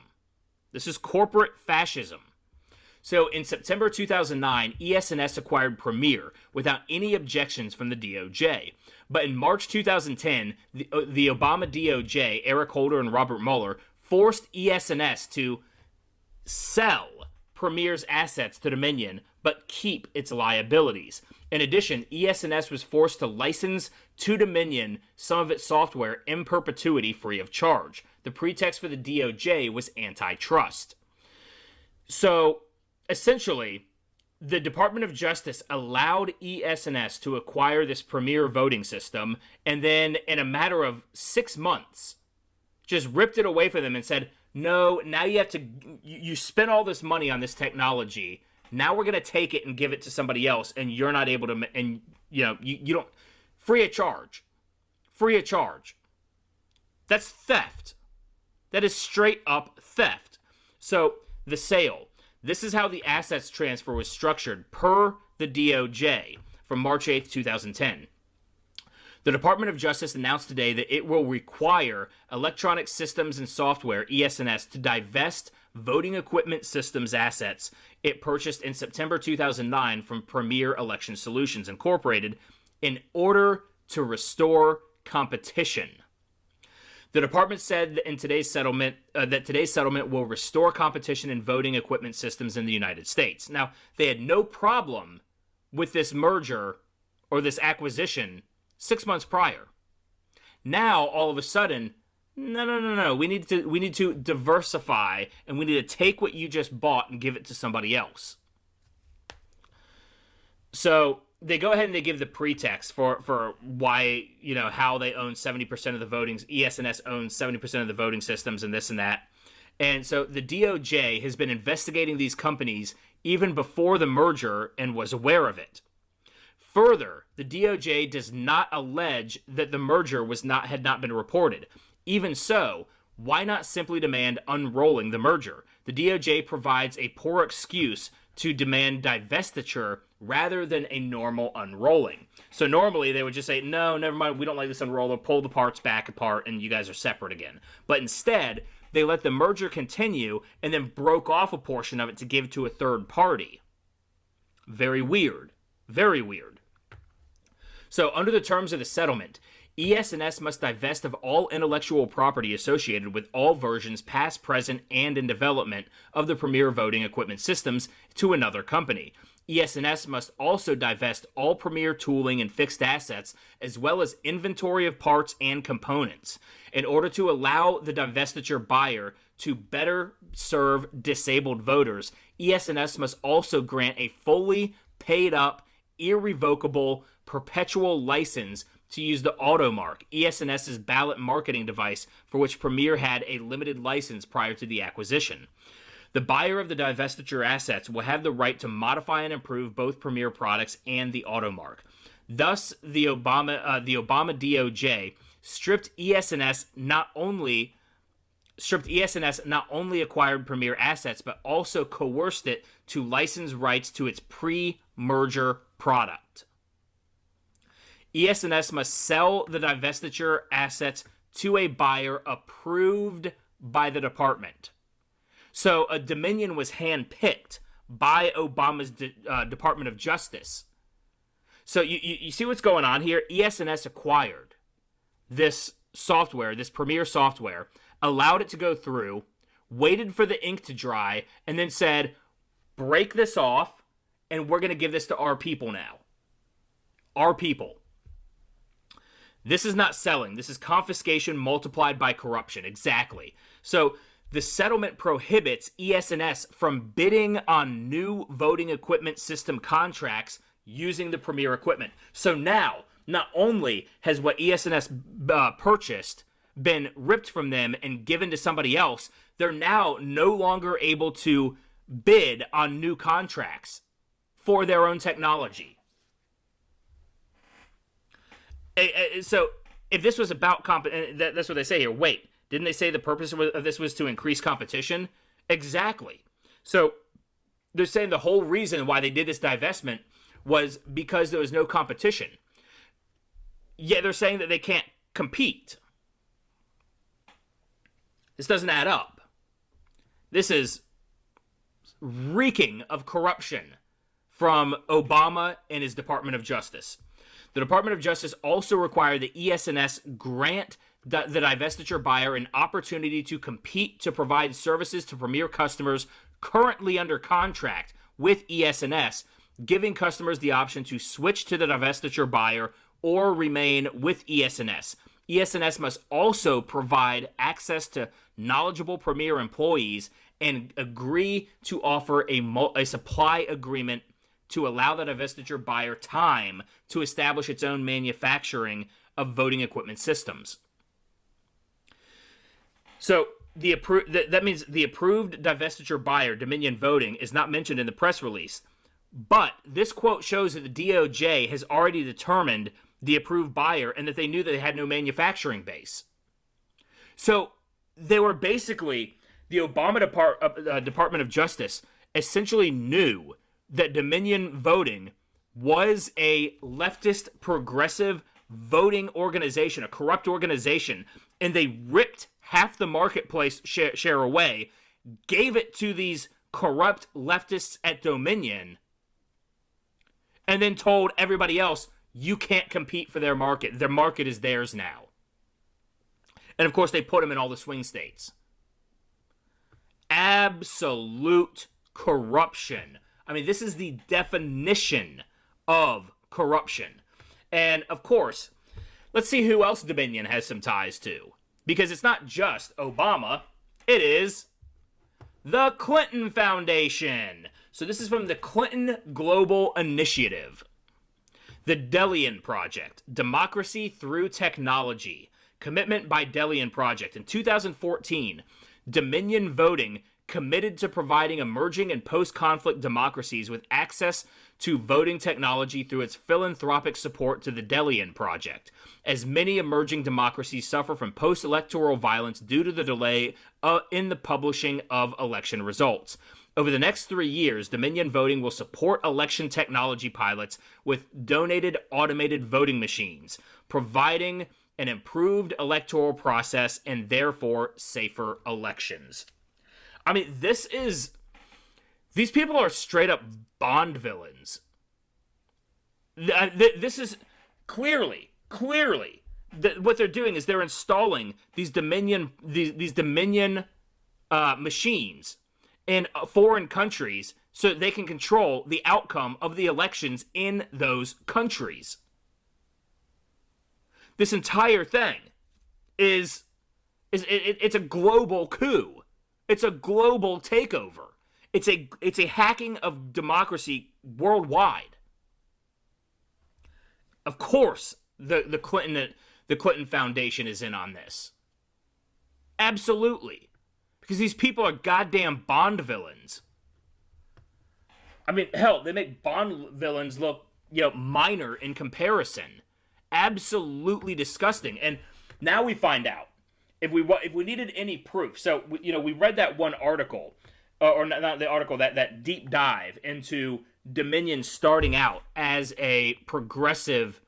This is corporate fascism. So in September 2009, ES&S acquired Premier without any objections from the DOJ. But in March 2010, the Obama DOJ, Eric Holder and Robert Mueller, forced ES&S to sell Premier's assets to Dominion, but keep its liabilities. In addition, ES&S was forced to license to Dominion some of its software in perpetuity free of charge. The pretext for the DOJ was antitrust. So, essentially, the Department of Justice allowed ES&S to acquire this Premier voting system, and then in a matter of 6 months, just ripped it away from them and said, no, now you have to, you spent all this money on this technology, now we're going to take it and give it to somebody else, and you're not able to, and you don't, free of charge. Free of charge. That's theft. That is straight up theft. So, the sale. This is how the assets transfer was structured per the DOJ from March 8th, 2010. The Department of Justice announced today that it will require Electronic Systems and Software, ES&S, to divest voting equipment systems assets it purchased in September 2009 from Premier Election Solutions, Incorporated, in order to restore competition. The department said that in today's settlement will restore competition in voting equipment systems in the United States. Now, they had no problem with this merger or this acquisition 6 months prior. Now, all of a sudden, no. We need to diversify, and we need to take what you just bought and give it to somebody else. So they go ahead and they give the pretext for why, how they own 70% of the voting. ES&S owns 70% of the voting systems and this and that. And so the DOJ has been investigating these companies even before the merger and was aware of it. Further, the DOJ does not allege that the merger had not been reported. Even so, why not simply demand unrolling the merger? The DOJ provides a poor excuse to demand divestiture rather than a normal unrolling. So normally they would just say, no, never mind, we don't like this unroller, pull the parts back apart, and you guys are separate again. But instead, they let the merger continue and then broke off a portion of it to give to a third party. Very weird. Very weird. So under the terms of the settlement, ES&S must divest of all intellectual property associated with all versions past, present, and in development of the Premier voting equipment systems to another company. ES&S must also divest all Premier tooling and fixed assets, as well as inventory of parts and components. In order to allow the divestiture buyer to better serve disabled voters, ES&S must also grant a fully paid-up, irrevocable, perpetual license to use the AutoMark, ES&S's ballot marketing device for which Premier had a limited license prior to the acquisition. The buyer of the divestiture assets will have the right to modify and improve both Premier products and the AutoMark. Thus, the Obama DOJ stripped ES&S not only acquired Premier assets, but also coerced it to license rights to its pre-merger product. ES&S must sell the divestiture assets to a buyer approved by the department. So a Dominion was handpicked by Obama's Department of Justice. So you see what's going on here? ES&S acquired this software, this Premier software, allowed it to go through, waited for the ink to dry, and then said, break this off, and we're going to give this to our people now. Our people. This is not selling. This is confiscation multiplied by corruption. Exactly. So the settlement prohibits ES&S from bidding on new voting equipment system contracts using the Premier equipment. So now, not only has what ES&S purchased been ripped from them and given to somebody else, they're now no longer able to bid on new contracts for their own technology. So if this was about that's what they say here. Wait, didn't they say the purpose of this was to increase competition? Exactly. So they're saying the whole reason why they did this divestment was because there was no competition. Yeah, they're saying that they can't compete. This doesn't add up. This is reeking of corruption from Obama and his Department of Justice. The Department of Justice also required that ES&S grant the divestiture buyer an opportunity to compete to provide services to Premier customers currently under contract with ES&S, giving customers the option to switch to the divestiture buyer or remain with ES&S. ES&S must also provide access to knowledgeable Premier employees and agree to offer a supply agreement to allow the divestiture buyer time to establish its own manufacturing of voting equipment systems. So that means the approved divestiture buyer, Dominion Voting, is not mentioned in the press release. But this quote shows that the DOJ has already determined the approved buyer and that they knew that they had no manufacturing base. So they were basically, the Obama Department of Justice essentially knew that Dominion Voting was a leftist progressive voting organization, a corrupt organization, and they ripped half the marketplace share away, gave it to these corrupt leftists at Dominion, and then told everybody else, you can't compete for their market. Their market is theirs now. And of course, they put them in all the swing states. Absolute corruption. I mean, this is the definition of corruption. And of course, let's see who else Dominion has some ties to. Because it's not just Obama, it is the Clinton Foundation. So this is from the Clinton Global Initiative. The Delian Project, Democracy Through Technology, Commitment by Delian Project. In 2014, Dominion Voting committed to providing emerging and post-conflict democracies with access to voting technology through its philanthropic support to the Delian Project, as many emerging democracies suffer from post-electoral violence due to the delay in the publishing of election results. Over the next 3 years, Dominion Voting will support election technology pilots with donated automated voting machines, providing an improved electoral process and therefore safer elections. I mean, these people are straight up Bond villains. This is clearly, what they're doing is they're installing these Dominion machines in foreign countries so they can control the outcome of the elections in those countries. This entire thing it's a global coup. It's a global takeover. It's a hacking of democracy worldwide. Of course, the Clinton Foundation is in on this. Absolutely. Because these people are goddamn Bond villains. I mean, hell, they make Bond villains look, minor in comparison. Absolutely disgusting. And now we find out, if we needed any proof. So, we read that one article, or not the article, that deep dive into Dominion starting out as a progressive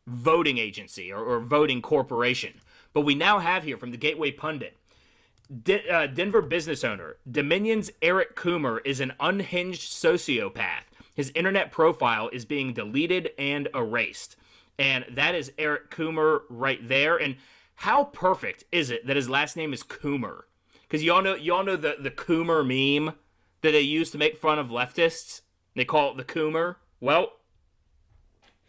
voting agency or voting corporation. But we now have here from the Gateway Pundit, Denver business owner, Dominion's Eric Coomer is an unhinged sociopath. His internet profile is being deleted and erased. And that is Eric Coomer right there. And how perfect is it that his last name is Coomer? Because y'all know the Coomer meme that they use to make fun of leftists? They call it the Coomer. Well,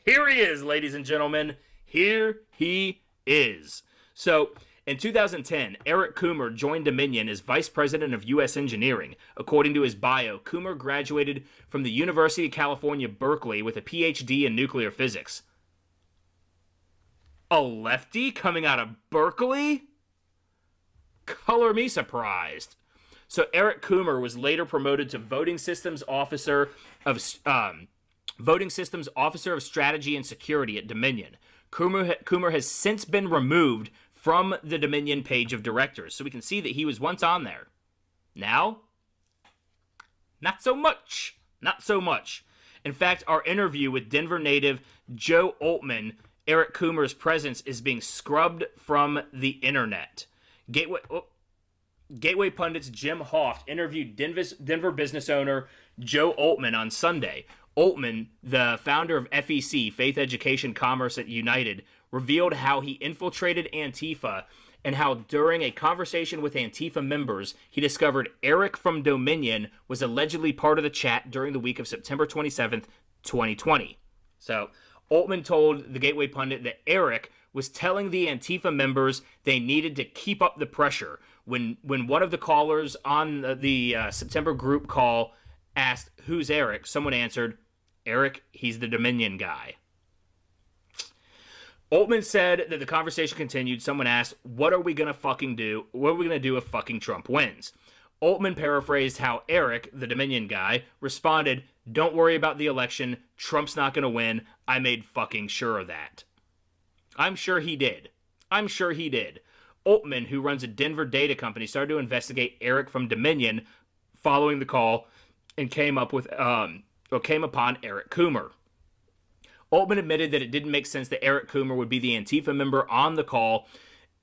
here he is, ladies and gentlemen. Here he is. So, In 2010, Eric Coomer joined Dominion as Vice President of U.S. Engineering. According to his bio, Coomer graduated from the University of California, Berkeley with a PhD in nuclear physics. A lefty coming out of Berkeley? Color me surprised. So Eric Coomer was later promoted to Voting Systems Officer of Strategy and Security at Dominion. Coomer has since been removed from the Dominion page of directors, so we can see that he was once on there. Now, not so much. Not so much. In fact, our interview with Denver native Joe Altman, Eric Coomer's presence is being scrubbed from the internet. Gateway Pundit's Jim Hoft interviewed Denver business owner Joe Altman on Sunday. Altman, the founder of FEC, Faith Education Commerce at United, revealed how he infiltrated Antifa and how during a conversation with Antifa members, he discovered Eric from Dominion was allegedly part of the chat during the week of September 27th, 2020. So, Altman told the Gateway Pundit that Eric was telling the Antifa members they needed to keep up the pressure. When one of the callers on the September group call asked, "Who's Eric?" someone answered, "Eric, he's the Dominion guy." Altman said that the conversation continued. Someone asked, "What are we going to fucking do? What are we going to do if fucking Trump wins?" Altman paraphrased how Eric, the Dominion guy, responded, "Don't worry about the election. Trump's not going to win. I made fucking sure of that." I'm sure he did. Altman, who runs a Denver data company, started to investigate Eric from Dominion following the call and came upon Eric Coomer. Altman admitted that it didn't make sense that Eric Coomer would be the Antifa member on the call,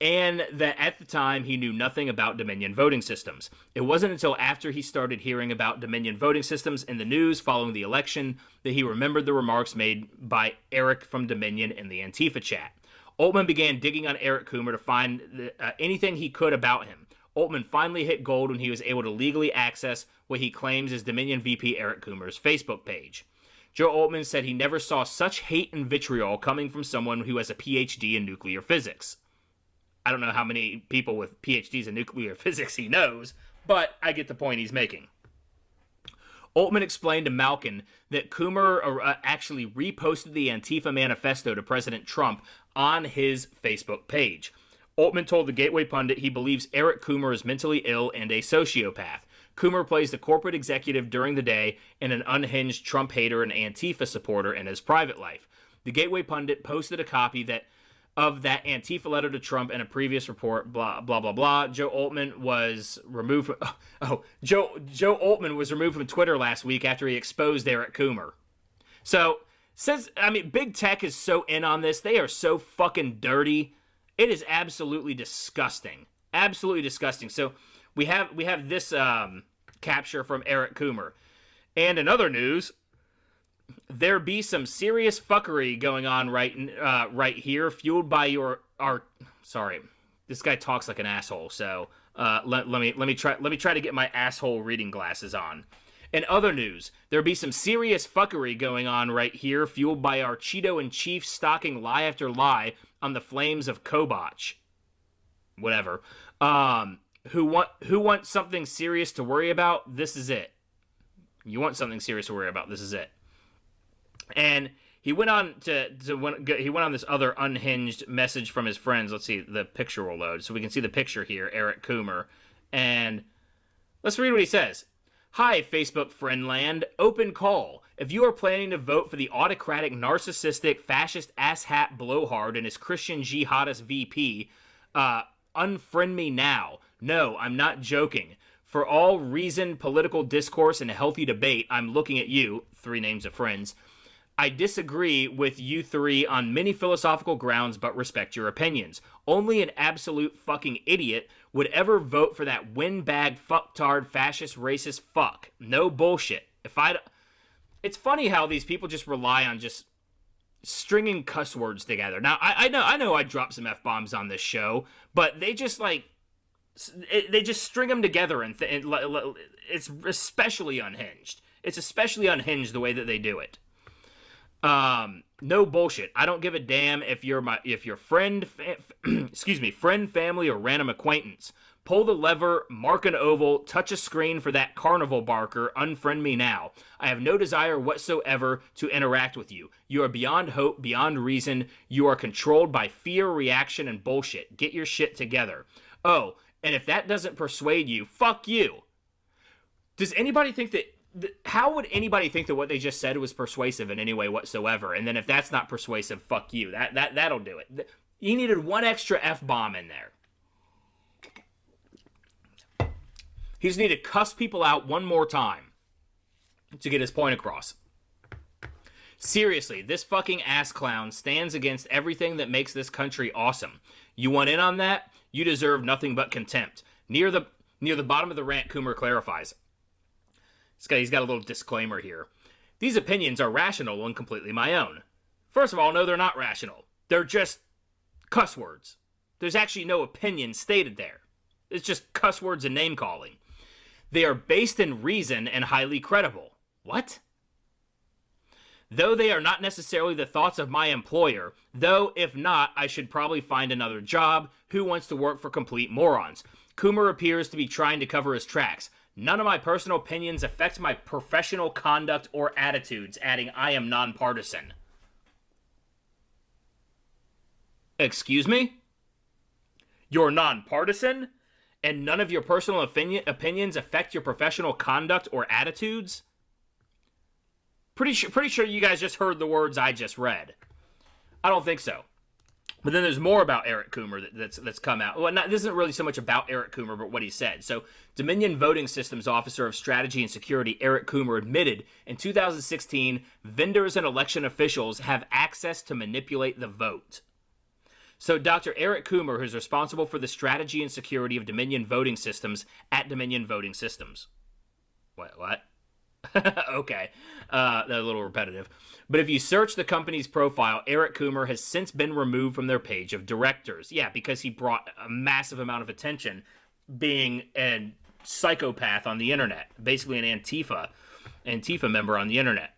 and that at the time he knew nothing about Dominion voting systems. It wasn't until after he started hearing about Dominion voting systems in the news following the election that he remembered the remarks made by Eric from Dominion in the Antifa chat. Altman began digging on Eric Coomer to find anything he could about him. Altman finally hit gold when he was able to legally access what he claims is Dominion VP Eric Coomer's Facebook page. Joe Altman said he never saw such hate and vitriol coming from someone who has a PhD in nuclear physics. I don't know how many people with PhDs in nuclear physics he knows, but I get the point he's making. Altman explained to Malkin that Coomer actually reposted the Antifa manifesto to President Trump on his Facebook page. Altman told the Gateway Pundit he believes Eric Coomer is mentally ill and a sociopath. Coomer plays the corporate executive during the day and an unhinged Trump hater and Antifa supporter in his private life. The Gateway Pundit posted a copy of that Antifa letter to Trump in a previous report, blah, blah, blah, blah. Joe Altman was removed from... Joe Altman was removed from Twitter last week after he exposed Eric Coomer. So, Big Tech is so in on this. They are so fucking dirty. It is absolutely disgusting. Absolutely disgusting. So, we have this capture from Eric Coomer. And in other news... there be some serious fuckery going on right here, fueled by sorry, this guy talks like an asshole. So let me try to get my asshole reading glasses on. In other news, there be some serious fuckery going on right here, fueled by our Cheeto-in-Chief stalking lie after lie on the flames of Kobach. Whatever. Who want something serious to worry about? This is it. You want something serious to worry about? This is it. And he went on he went on this other unhinged message from his friends. Let's see, the picture will load. So we can see the picture here, Eric Coomer. And let's read what he says. "Hi, Facebook friendland. Open call. If you are planning to vote for the autocratic, narcissistic, fascist asshat blowhard and his Christian jihadist VP, unfriend me now. No, I'm not joking. For all reason, political discourse, and a healthy debate, I'm looking at you," 3 names of friends. "I disagree with you 3 on many philosophical grounds, but respect your opinions. Only an absolute fucking idiot would ever vote for that windbag, fucktard, fascist, racist fuck. No bullshit. It's funny how these people just rely on just stringing cuss words together. Now, I know I dropped some F-bombs on this show, but they just they just string them together, and it's especially unhinged. It's especially unhinged the way that they do it. No bullshit. I don't give a damn if you're friend, friend, family, or random acquaintance. Pull the lever, mark an oval, touch a screen for that carnival barker, unfriend me now. I have no desire whatsoever to interact with you. You are beyond hope, beyond reason. You are controlled by fear, reaction, and bullshit. Get your shit together. Oh, and if that doesn't persuade you, fuck you. Does anybody think that... How would anybody think that what they just said was persuasive in any way whatsoever? And then if that's not persuasive, fuck you. That'll do it. You needed one extra F-bomb in there. He just needed to cuss people out one more time to get his point across. Seriously, this fucking ass clown stands against everything that makes this country awesome. You want in on that? You deserve nothing but contempt. Near the bottom of the rant, Coomer clarifies. He's got a little disclaimer here. These opinions are rational and completely my own. First of all, no, they're not rational. They're just cuss words. There's actually no opinion stated there. It's just cuss words and name-calling. They are based in reason and highly credible. What? Though they are not necessarily the thoughts of my employer, though if not, I should probably find another job. Who wants to work for complete morons? Coomer appears to be trying to cover his tracks. None of my personal opinions affect my professional conduct or attitudes, adding, I am nonpartisan. Excuse me? You're nonpartisan? And none of your personal opinions affect your professional conduct or attitudes? Pretty sure you guys just heard the words I just read. I don't think so. But then there's more about Eric Coomer that's come out. Well, this isn't really so much about Eric Coomer, but what he said. So, Dominion Voting Systems Officer of Strategy and Security Eric Coomer admitted in 2016 vendors and election officials have access to manipulate the vote. So, Dr. Eric Coomer, who's responsible for the strategy and security of Dominion Voting Systems at Dominion Voting Systems. What? Okay. That's a little repetitive. But if you search the company's profile, Eric Coomer has since been removed from their page of directors. Yeah, because he brought a massive amount of attention being a psychopath on the internet. Basically an Antifa member on the internet.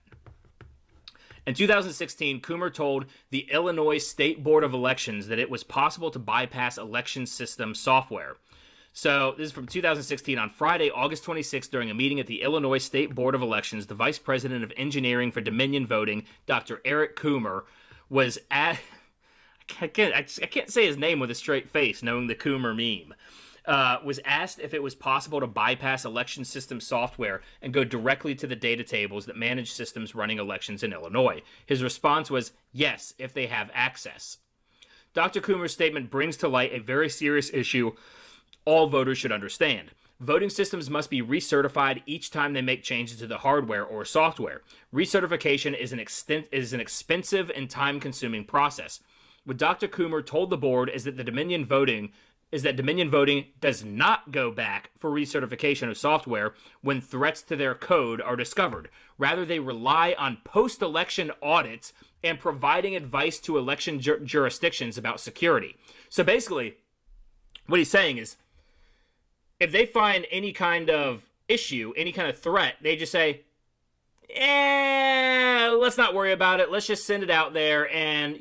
In 2016, Coomer told the Illinois State Board of Elections that it was possible to bypass election system software. So, this is from 2016. On Friday, August 26th, during a meeting at the Illinois State Board of Elections, the Vice President of Engineering for Dominion Voting, Dr. Eric Coomer, was at... I can't say his name with a straight face, knowing the Coomer meme. Was asked if it was possible to bypass election system software and go directly to the data tables that manage systems running elections in Illinois. His response was, yes, if they have access. Dr. Coomer's statement brings to light a very serious issue all voters should understand. Voting systems must be recertified each time they make changes to the hardware or software. Recertification is an expensive and time-consuming process. What Dr. Coomer told the board is that Dominion Voting does not go back for recertification of software when threats to their code are discovered. Rather, they rely on post-election audits and providing advice to election jurisdictions about security. So basically, what he's saying is, if they find any kind of issue, any kind of threat, they just say, let's not worry about it. Let's just send it out there. And,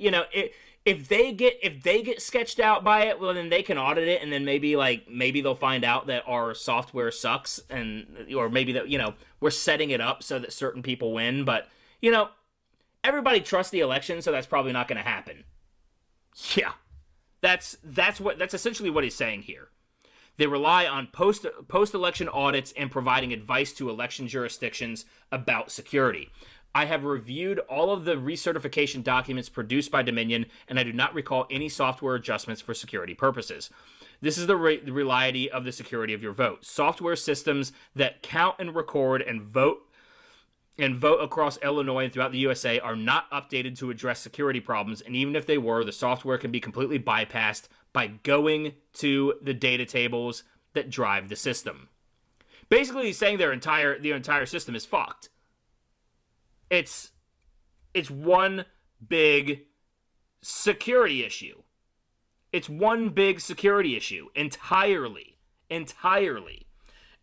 if they get sketched out by it, well, then they can audit it. And then maybe they'll find out that our software sucks, or maybe that, we're setting it up so that certain people win. But, everybody trusts the election, so that's probably not going to happen. Yeah. That's essentially what he's saying here. They rely on post-election audits and providing advice to election jurisdictions about security. I have reviewed all of the recertification documents produced by Dominion, and I do not recall any software adjustments for security purposes. This is the reality of the security of your vote. Software systems that count and record and vote across Illinois and throughout the USA are not updated to address security problems, and even if they were, the software can be completely bypassed by going to the data tables that drive the system. Basically, he's saying the entire system is fucked. It's one big security issue. It's one big security issue entirely.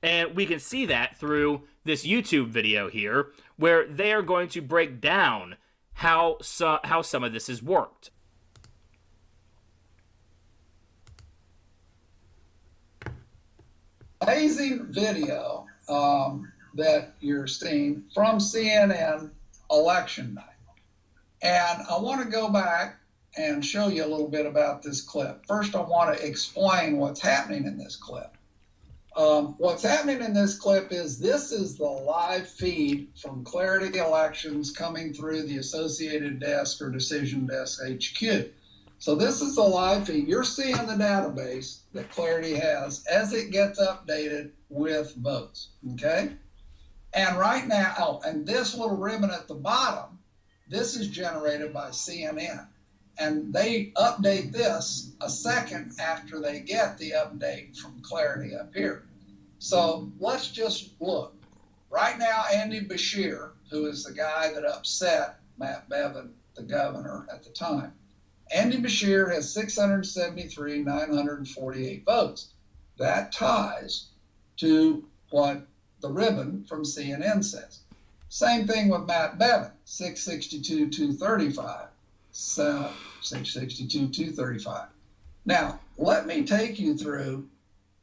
And we can see that through this YouTube video here, where they are going to break down how some of this has worked. Amazing video that you're seeing from CNN election night. And I want to go back and show you a little bit about this clip. First, I want to explain what's happening in this clip. What's happening in this clip is this is the live feed from Clarity Elections coming through the Associated Desk or Decision Desk HQ. So this is the live feed. You're seeing the database that Clarity has as it gets updated with votes, okay? And right now, oh, and this little ribbon at the bottom, this is generated by CNN. And they update this a second after they get the update from Clarity up here. So let's just look. Right now, Andy Beshear, who is the guy that upset Matt Bevin, the governor at the time, Andy Beshear has 673,948 votes. That ties to what the ribbon from CNN says. Same thing with Matt Bevin, 662,235. So 662,235. Now, let me take you through,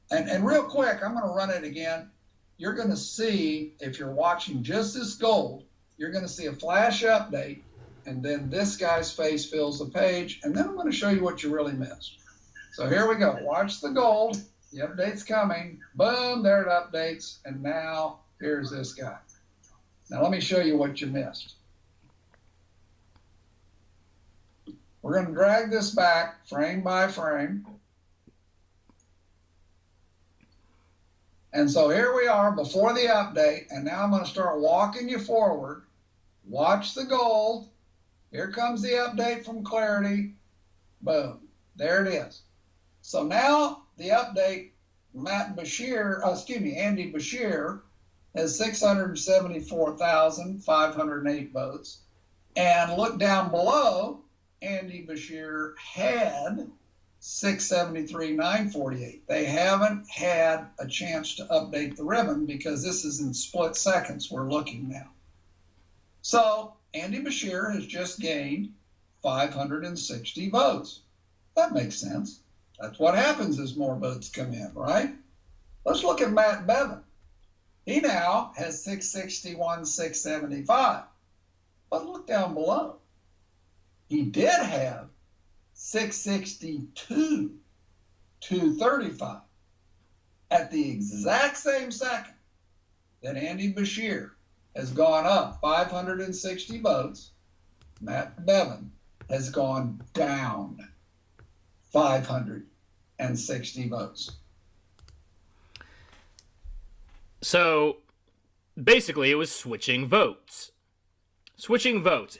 and real quick, I'm going to run it again. You're going to see, if you're watching just this gold, you're going to see a flash update, and then this guy's face fills the page, and then I'm going to show you what you really missed. So here we go. Watch the gold. The update's coming. Boom, there it updates, and now here's this guy. Now let me show you what you missed. We're going to drag this back frame by frame. And so here we are before the update, and now I'm going to start walking you forward. Watch the gold. Here comes the update from Clarity. Boom. There it is. So now the update, Andy Beshear has 674,508 votes. And look down below, Andy Beshear had 673,948. They haven't had a chance to update the ribbon because this is in split seconds we're looking now. So Andy Beshear has just gained 560 votes. That makes sense. That's what happens as more votes come in, right? Let's look at Matt Bevin. He now has 661,675. But look down below. He did have 662,235 at the exact same second that Andy Beshear has gone up 560 votes. Matt Bevin has gone down 560 votes. So basically it was switching votes.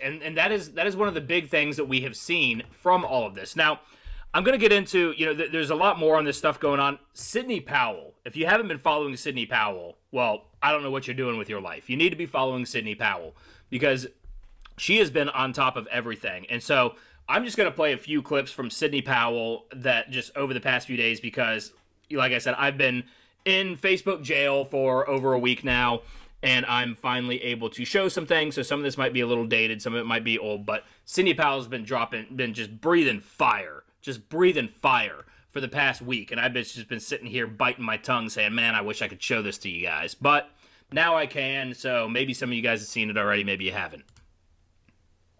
And that is one of the big things that we have seen from all of this. Now, I'm going to get into, there's a lot more on this stuff going on. Sidney Powell, if you haven't been following Sidney Powell, well, I don't know what you're doing with your life. You need to be following Sidney Powell because she has been on top of everything. And so I'm just going to play a few clips from Sidney Powell that just over the past few days because, like I said, I've been in Facebook jail for over a week now. And I'm finally able to show some things. So some of this might be a little dated, some of it might be old, but Sidney Powell's been just breathing fire for the past week. And I've just been sitting here biting my tongue saying, man, I wish I could show this to you guys. But now I can, so maybe some of you guys have seen it already, maybe you haven't.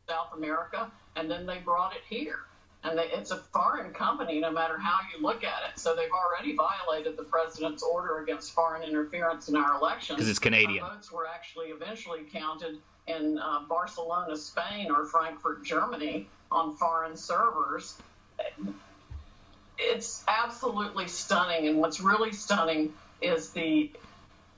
South America, and then they brought it here. And it's a foreign company no matter how you look at it. So they've already violated the president's order against foreign interference in our elections. Because it's Canadian. Our votes were actually eventually counted in Barcelona, Spain, or Frankfurt, Germany on foreign servers. It's absolutely stunning. And what's really stunning is the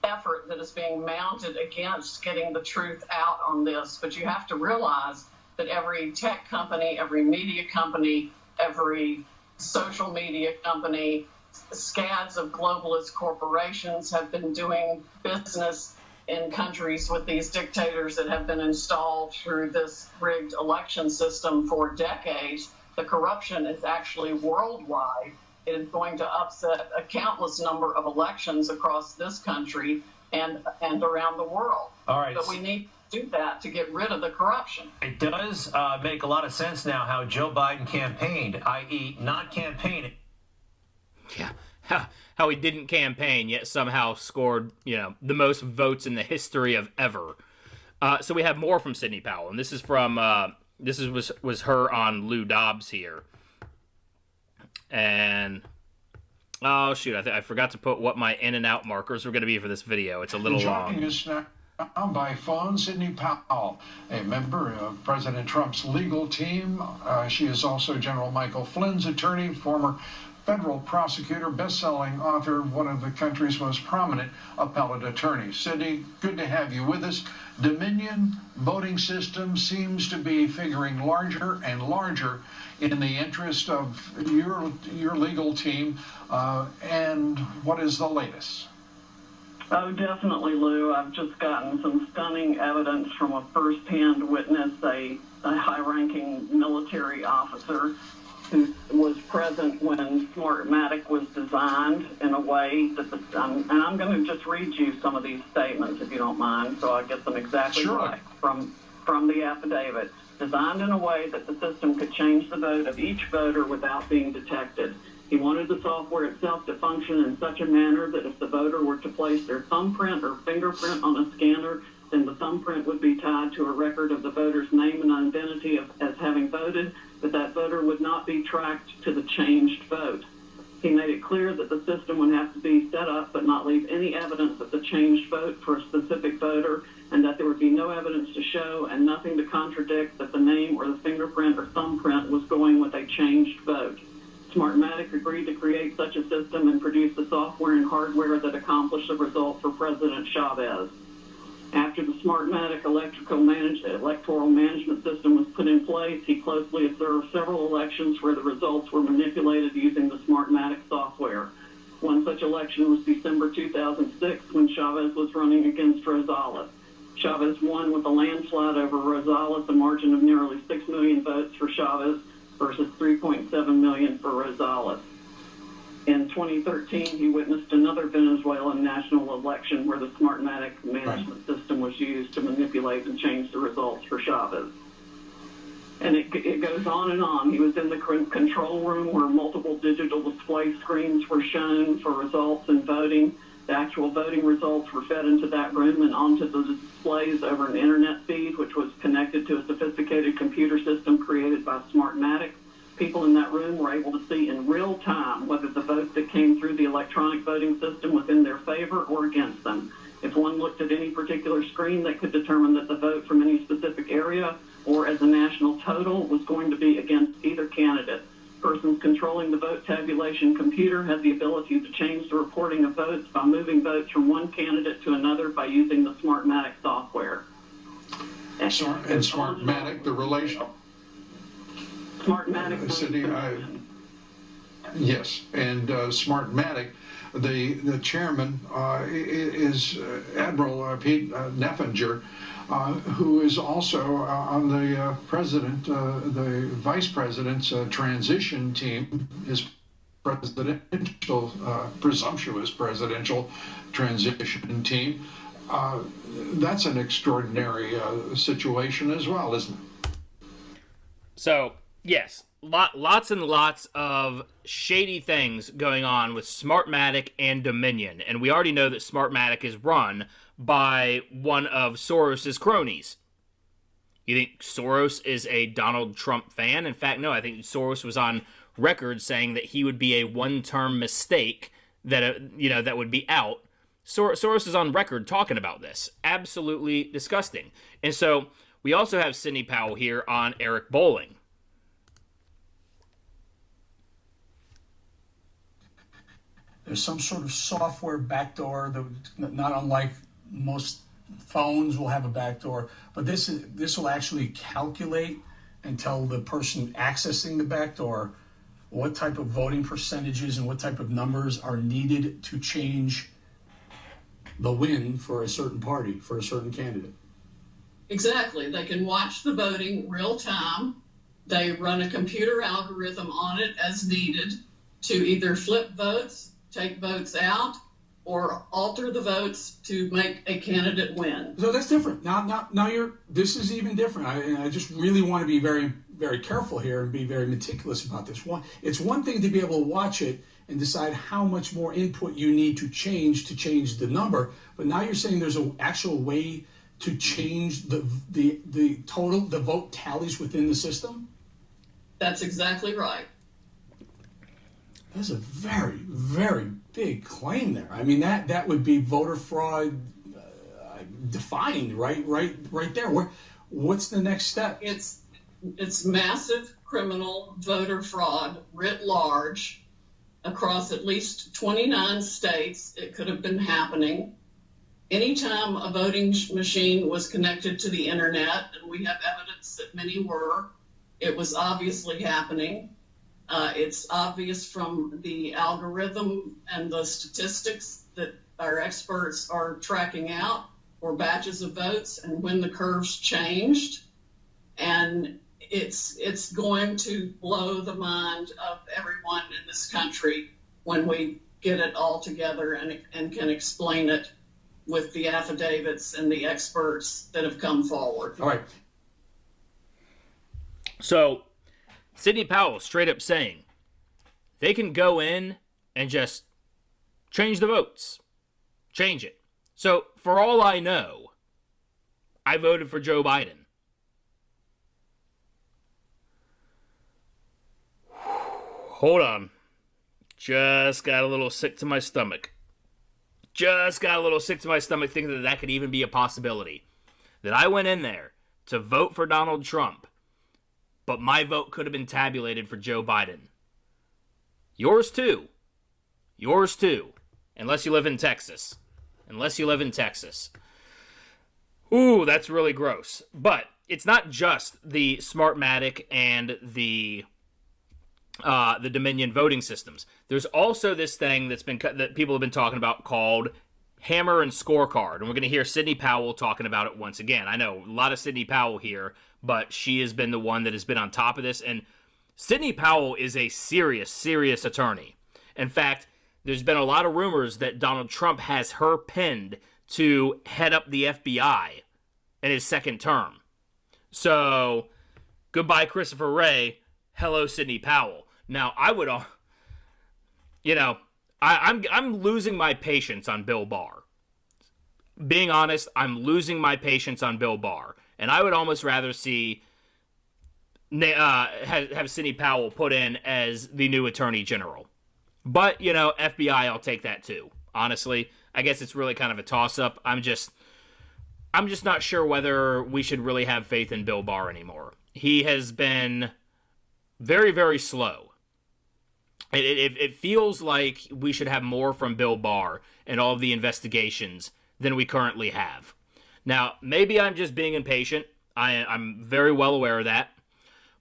effort that is being mounted against getting the truth out on this. But you have to realize that every tech company, every media company, every social media company, scads of globalist corporations have been doing business in countries with these dictators that have been installed through this rigged election system for decades. The corruption is actually worldwide. It is going to upset a countless number of elections across this country and around the world. All right. But we need do that to get rid of the corruption. It does make a lot of sense now how Joe Biden campaigned, i.e. not campaigning. Yeah, how he didn't campaign yet somehow scored, the most votes in the history of ever. So we have more from Sidney Powell, and this is from was her on Lou Dobbs here. And oh shoot, I forgot to put what my in and out markers were going to be for this video. It's a little long. Joining us now by phone, Sidney Powell, a member of President Trump's legal team. She is also General Michael Flynn's attorney, former federal prosecutor, best-selling author, one of the country's most prominent appellate attorneys. Sidney, good to have you with us. Dominion voting system seems to be figuring larger and larger in the interest of your legal team. And what is the latest? Oh, definitely, Lou. I've just gotten some stunning evidence from a first-hand witness, a high-ranking military officer who was present when Smartmatic was designed in a way that and I'm going to just read you some of these statements, if you don't mind, so I get them exactly right from the affidavit. Designed in a way that the system could change the vote of each voter without being detected. He wanted the software itself to function in such a manner that if the voter were to place their thumbprint or fingerprint on a scanner, then the thumbprint would be tied to a record of the voter's name and identity as having voted, but that voter would not be tracked to the changed vote. He made it clear that the system would have to be set up but not leave any evidence of the changed vote for a specific voter, and that there would be no evidence to show and nothing to contradict that the name or the fingerprint or thumbprint was going with a changed vote. Smartmatic agreed to create such a system and produce the software and hardware that accomplished the result for President Chavez. After the Smartmatic electoral management system was put in place, he closely observed several elections where the results were manipulated using the Smartmatic software. One such election was December 2006 when Chavez was running against Rosales. Chavez won with a landslide over Rosales, a margin of nearly 6 million votes for Chavez versus 3.7 million for Rosales. In 2013, he witnessed another Venezuelan national election where the Smartmatic management system was used to manipulate and change the results for Chavez. And it goes on and on. He was in the control room where multiple digital display screens were shown for results and voting. The actual voting results were fed into that room and onto the displays over an internet feed, which was connected to a sophisticated computer system created by Smartmatic. People in that room were able to see in real time whether the vote that came through the electronic voting system was in their favor or against them. If one looked at any particular screen, they could determine that the vote from any specific area or as a national total was going to be against either candidate. Persons controlling the vote tabulation computer had the ability to change the reporting of votes by moving votes from one candidate to another by using the Smartmatic software. And Smartmatic, the relation. Smartmatic. Cindy, yes, and Smartmatic, the chairman is Admiral Pete Neffinger, who is also on the the vice president's transition team, his presumptuous presidential transition team. That's an extraordinary situation as well, isn't it? So, yes, lots and lots of shady things going on with Smartmatic and Dominion, and we already know that Smartmatic is run by one of Soros's cronies. You think Soros is a Donald Trump fan? In fact, no, I think Soros was on record saying that he would be a one-term mistake that would be out. Soros is on record talking about this. Absolutely disgusting. And so we also have Sidney Powell here on Eric Bolling. There's some sort of software backdoor that, not unlike most phones, will have a backdoor, but this will actually calculate and tell the person accessing the backdoor what type of voting percentages and what type of numbers are needed to change the win for a certain party, for a certain candidate. Exactly. They can watch the voting real time. They run a computer algorithm on it as needed to either flip votes, take votes out, or alter the votes to make a candidate win. So that's different. Now this is even different. I just really want to be very, very careful here and be very meticulous about this. It's one thing to be able to watch it and decide how much more input you need to change the number. But now you're saying there's an actual way to change the total, the vote tallies within the system? That's exactly right. That's a very, very big claim there. I mean, that would be voter fraud defined right there. What's the next step? It's massive criminal voter fraud writ large across at least 29 states. It could have been happening. Anytime a voting machine was connected to the internet, and we have evidence that many were, it was obviously happening. It's obvious from the algorithm and the statistics that our experts are tracking out for batches of votes and when the curves changed. And it's going to blow the mind of everyone in this country when we get it all together and can explain it with the affidavits and the experts that have come forward. All right. So, Sidney Powell straight up saying they can go in and just change the votes. Change it. So, for all I know, I voted for Joe Biden. Hold on. Just got a little sick to my stomach. Thinking that could even be a possibility. That I went in there to vote for Donald Trump, but my vote could have been tabulated for Joe Biden. Yours too. Unless you live in Texas. Ooh, that's really gross. But it's not just the Smartmatic and the Dominion voting systems. There's also this thing that people have been talking about called Hammer and Scorecard, and we're going to hear Sidney Powell talking about it once again. I know a lot of Sidney Powell here, but she has been the one that has been on top of this, and Sidney Powell is a serious attorney. In fact, there's been a lot of rumors that Donald Trump has her pinned to head up the FBI in his second term. So, goodbye Christopher Wray, hello Sidney Powell. Now, I'm losing my patience on Bill Barr. Being honest, I'm losing my patience on Bill Barr. And I would almost rather see have Sidney Powell put in as the new Attorney General. But, FBI, I'll take that too. Honestly, I guess it's really kind of a toss-up. I'm just not sure whether we should really have faith in Bill Barr anymore. He has been very, very slow. It feels like we should have more from Bill Barr and all of the investigations than we currently have. Now, maybe I'm just being impatient. I'm very well aware of that.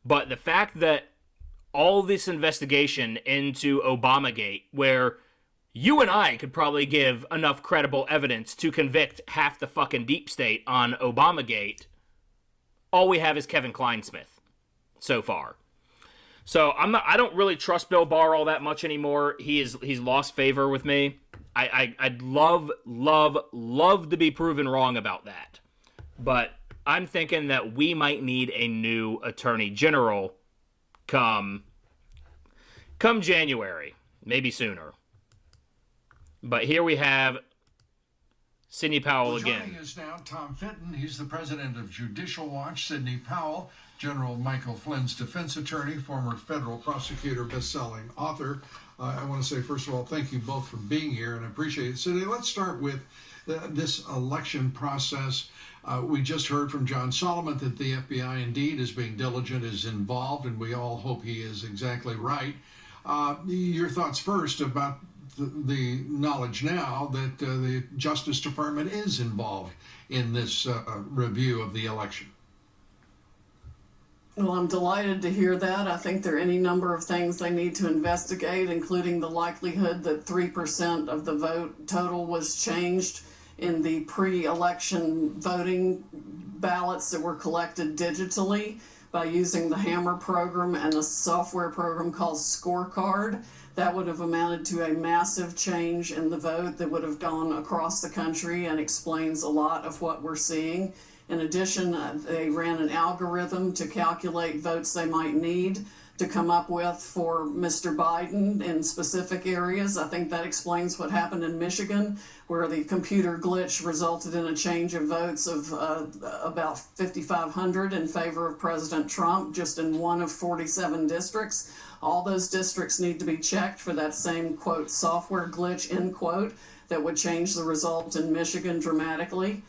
But the fact that all this investigation into Obamagate, where you and I could probably give enough credible evidence to convict half the fucking deep state on Obamagate, all we have is Kevin Kleinsmith so far. So I don't really trust Bill Barr all that much anymore. He's lost favor with me. I'd love to be proven wrong about that. But I'm thinking that we might need a new Attorney General come January, maybe sooner. But here we have Sidney Powell again. Joining us now, Tom Fitton. He's the president of Judicial Watch. Sidney Powell, General Michael Flynn's defense attorney, former federal prosecutor, best-selling author. I want to say, first of all, thank you both for being here, and I appreciate it. Sidney, let's start with this election process. We just heard from John Solomon that the FBI indeed is being diligent, is involved, and we all hope he is exactly right. Your thoughts first about the knowledge now that the Justice Department is involved in this review of the election. Well, I'm delighted to hear that. I think there are any number of things they need to investigate, including the likelihood that 3% of the vote total was changed in the pre-election voting ballots that were collected digitally. by using the Hammer program and a software program called Scorecard. That would have amounted to a massive change in the vote that would have gone across the country and explains a lot of what we're seeing. In addition, they ran an algorithm to calculate votes they might need to come up with for Mr. Biden in specific areas. I think that explains what happened in Michigan, where the computer glitch resulted in a change of votes of about 5,500 in favor of President Trump, just in one of 47 districts. All those districts need to be checked for that same, quote, software glitch, end quote, that would change the result in Michigan dramatically.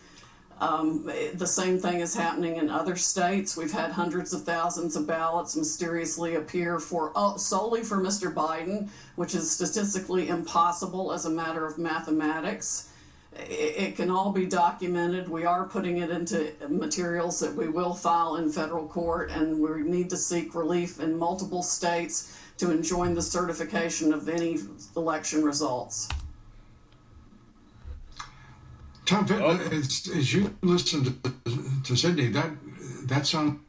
The same thing is happening in other states. We've had hundreds of thousands of ballots mysteriously appear solely for Mr. Biden, which is statistically impossible as a matter of mathematics. It can all be documented. We are putting it into materials that we will file in federal court, and we need to seek relief in multiple states to enjoin the certification of any election results. Tom, as you listen to Sydney, that sounds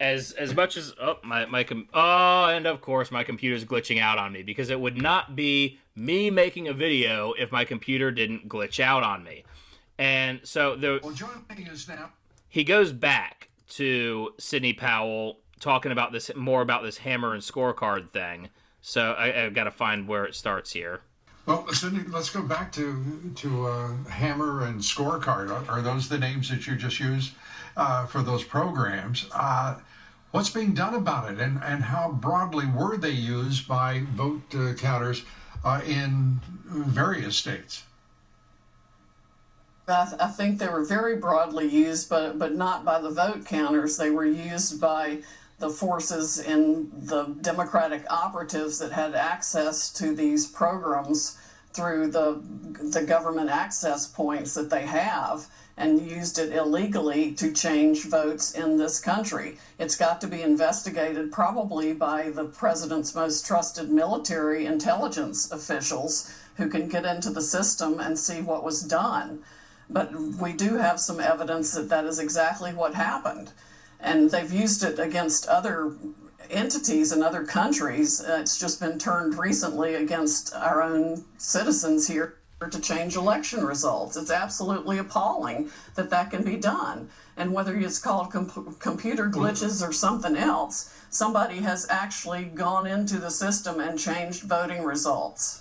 as much as and of course my computer's glitching out on me, because it would not be me making a video if my computer didn't glitch out on me. And so joining us now, he goes back to Sidney Powell talking about this Hammer and Scorecard thing. So I've got to find where it starts here. Well, Sydney, let's go back to Hammer and Scorecard. Are those the names that you just used for those programs? What's being done about it, and how broadly were they used by vote counters in various states? I think they were very broadly used, but not by the vote counters. They were used by the forces in the Democratic operatives that had access to these programs through the government access points that they have, and used it illegally to change votes in this country. It's got to be investigated probably by the president's most trusted military intelligence officials who can get into the system and see what was done. But we do have some evidence that that is exactly what happened. And they've used it against other entities in other countries. It's just been turned recently against our own citizens here to change election results. It's absolutely appalling that that can be done. And whether it's called computer glitches or something else, somebody has actually gone into the system and changed voting results.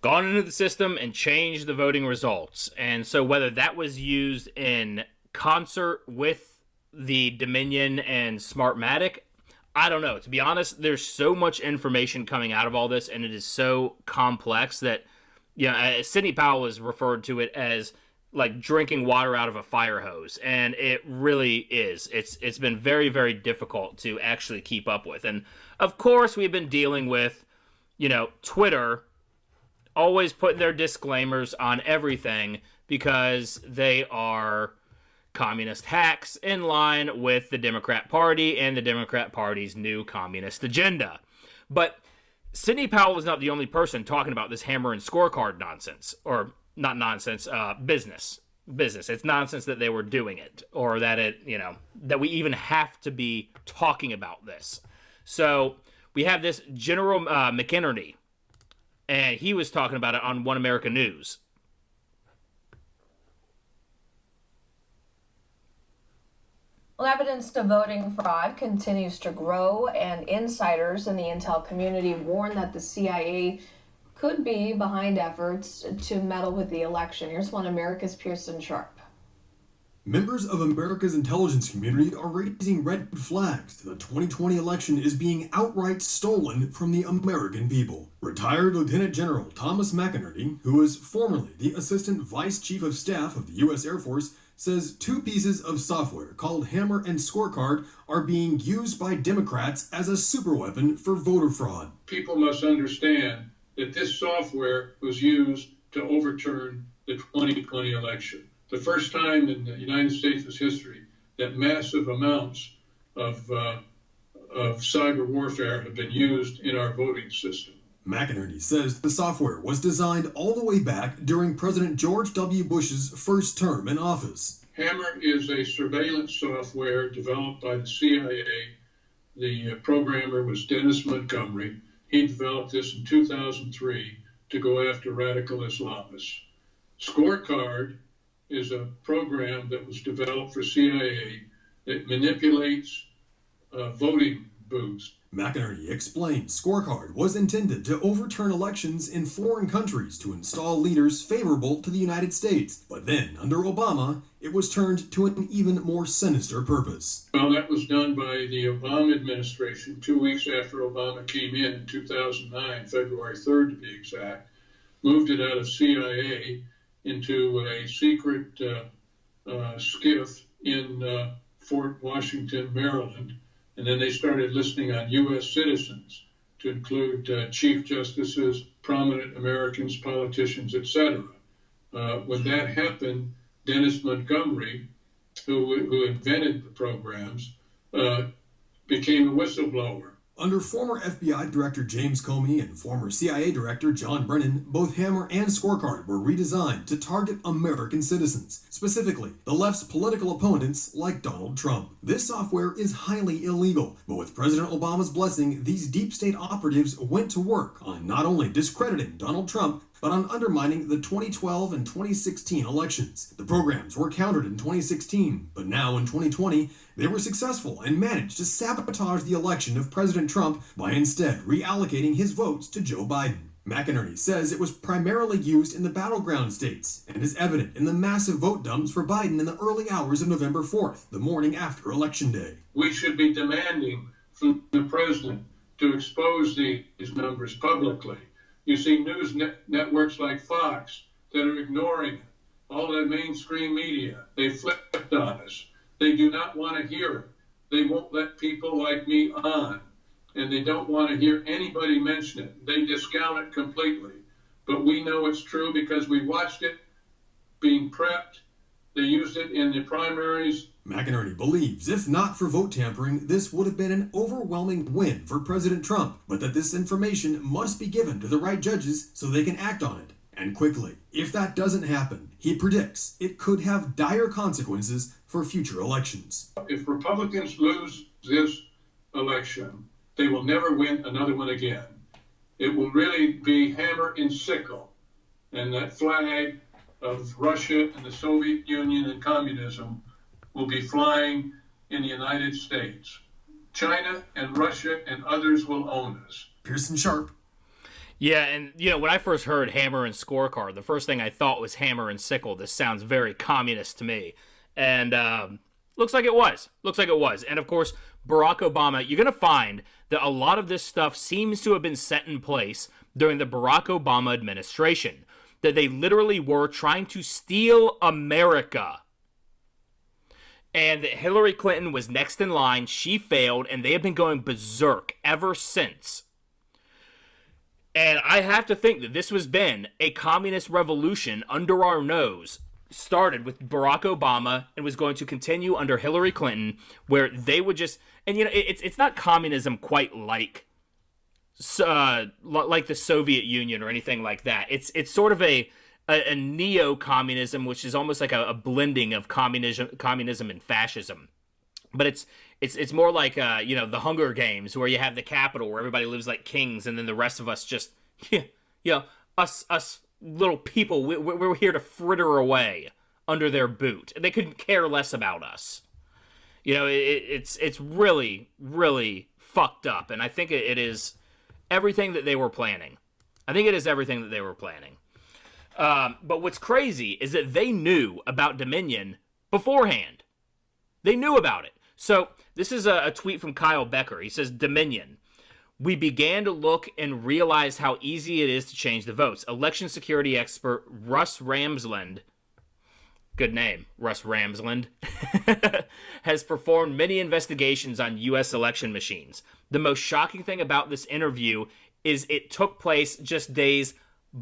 Gone into the system and changed the voting results. And so whether that was used in concert with the Dominion and Smartmatic, I don't know. To be honest, there's so much information coming out of all this, and it is so complex that, Sidney Powell has referred to it as like drinking water out of a fire hose, and it really is. It's been very, very difficult to actually keep up with. And of course, we've been dealing with, Twitter always putting their disclaimers on everything because they are communist hacks in line with the Democrat Party and the Democrat Party's new communist agenda. But Sidney Powell is not the only person talking about this Hammer and Scorecard nonsense, or not nonsense, business. It's nonsense that they were doing it, or that that we even have to be talking about this. So we have this General McInerney, and he was talking about it on One America News. Well, evidence to voting fraud continues to grow, and insiders in the intel community warn that the CIA could be behind efforts to meddle with the election. Here's One America's Pearson Sharp. Members of America's intelligence community are raising red flags that the 2020 election is being outright stolen from the American people. Retired Lieutenant General Thomas McInerney, who was formerly the Assistant Vice Chief of Staff of the U.S. Air Force, says 2 pieces of software called Hammer and Scorecard are being used by Democrats as a superweapon for voter fraud. People must understand that this software was used to overturn the 2020 election. The first time in the United States' history that massive amounts of cyber warfare have been used in our voting system. McInerney says the software was designed all the way back during President George W. Bush's first term in office. Hammer is a surveillance software developed by the CIA. The programmer was Dennis Montgomery. He developed this in 2003 to go after radical Islamists. Scorecard is a program that was developed for CIA that manipulates voting booths. McInerney explained Scorecard was intended to overturn elections in foreign countries to install leaders favorable to the United States. But then, under Obama, it was turned to an even more sinister purpose. Well, that was done by the Obama administration 2 weeks after Obama came in 2009, February 3rd to be exact, moved it out of CIA into a secret skiff in Fort Washington, Maryland. And then they started listening on U.S. citizens to include chief justices, prominent Americans, politicians, etc. When that happened, Dennis Montgomery, who invented the programs, became a whistleblower. Under former FBI Director James Comey and former CIA Director John Brennan, both Hammer and Scorecard were redesigned to target American citizens, specifically the left's political opponents like Donald Trump. This software is highly illegal, but with President Obama's blessing, these deep state operatives went to work on not only discrediting Donald Trump, but on undermining the 2012 and 2016 elections. The programs were countered in 2016, but now in 2020, they were successful and managed to sabotage the election of President Trump by instead reallocating his votes to Joe Biden. McInerney says it was primarily used in the battleground states and is evident in the massive vote dumps for Biden in the early hours of November 4th, the morning after Election Day. We should be demanding from the president to expose these numbers publicly. You see news networks like Fox that are ignoring it. All the mainstream media, they flipped on us. They do not want to hear it. They won't let people like me on. And they don't want to hear anybody mention it. They discount it completely. But we know it's true because we watched it being prepped. They used it in the primaries. McInerney believes if not for vote tampering, this would have been an overwhelming win for President Trump, but that this information must be given to the right judges so they can act on it, and quickly. If that doesn't happen, he predicts it could have dire consequences for future elections. If Republicans lose this election, they will never win another one again. It will really be hammer and sickle, and that flag of Russia and the Soviet Union and communism will be flying in the United States. China and Russia and others will own us. Pearson Sharp. Yeah, and when I first heard Hammer and Scorecard, the first thing I thought was hammer and sickle. This sounds very communist to me. And looks like it was. And of course, Barack Obama, you're going to find that a lot of this stuff seems to have been set in place during the Barack Obama administration. That they literally were trying to steal America. And that Hillary Clinton was next in line, she failed, and they have been going berserk ever since. And I have to think that this has been a communist revolution under our nose, started with Barack Obama and was going to continue under Hillary Clinton, where they would just, and it's not communism quite like the Soviet Union or anything like that. It's sort of a neo-communism, which is almost like a blending of communism and fascism. But it's more like the Hunger Games, where you have the capital where everybody lives like kings, and then the rest of us just us little people, we're here to fritter away under their boot. They couldn't care less about us. It's really, really fucked up, and I think it is everything that they were planning. But what's crazy is that they knew about Dominion beforehand. They knew about it. So this is a tweet from Kyle Becker. He says, Dominion. We began to look and realize how easy it is to change the votes. Election security expert Russ Ramsland, good name, Russ Ramsland, has performed many investigations on U.S. election machines. The most shocking thing about this interview is it took place just days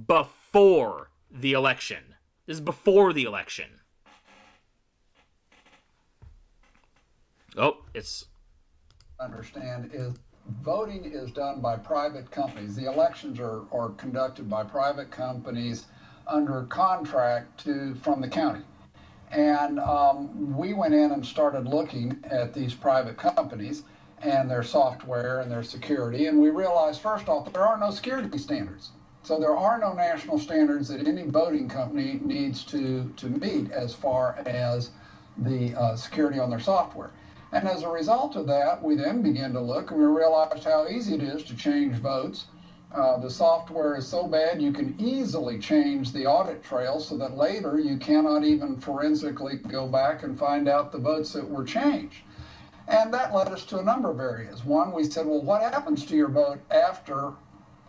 before the election. This is before the election. Understand is voting is done by private companies. The elections are conducted by private companies under contract from the county. And we went in and started looking at these private companies and their software and their security, and we realized, first off, there are no security standards. So there are no national standards that any voting company needs to meet as far as the security on their software. And as a result of that, we then began to look and we realized how easy it is to change votes. The software is so bad you can easily change the audit trail so that later you cannot even forensically go back and find out the votes that were changed. And that led us to a number of areas. One, we said, well, what happens to your vote after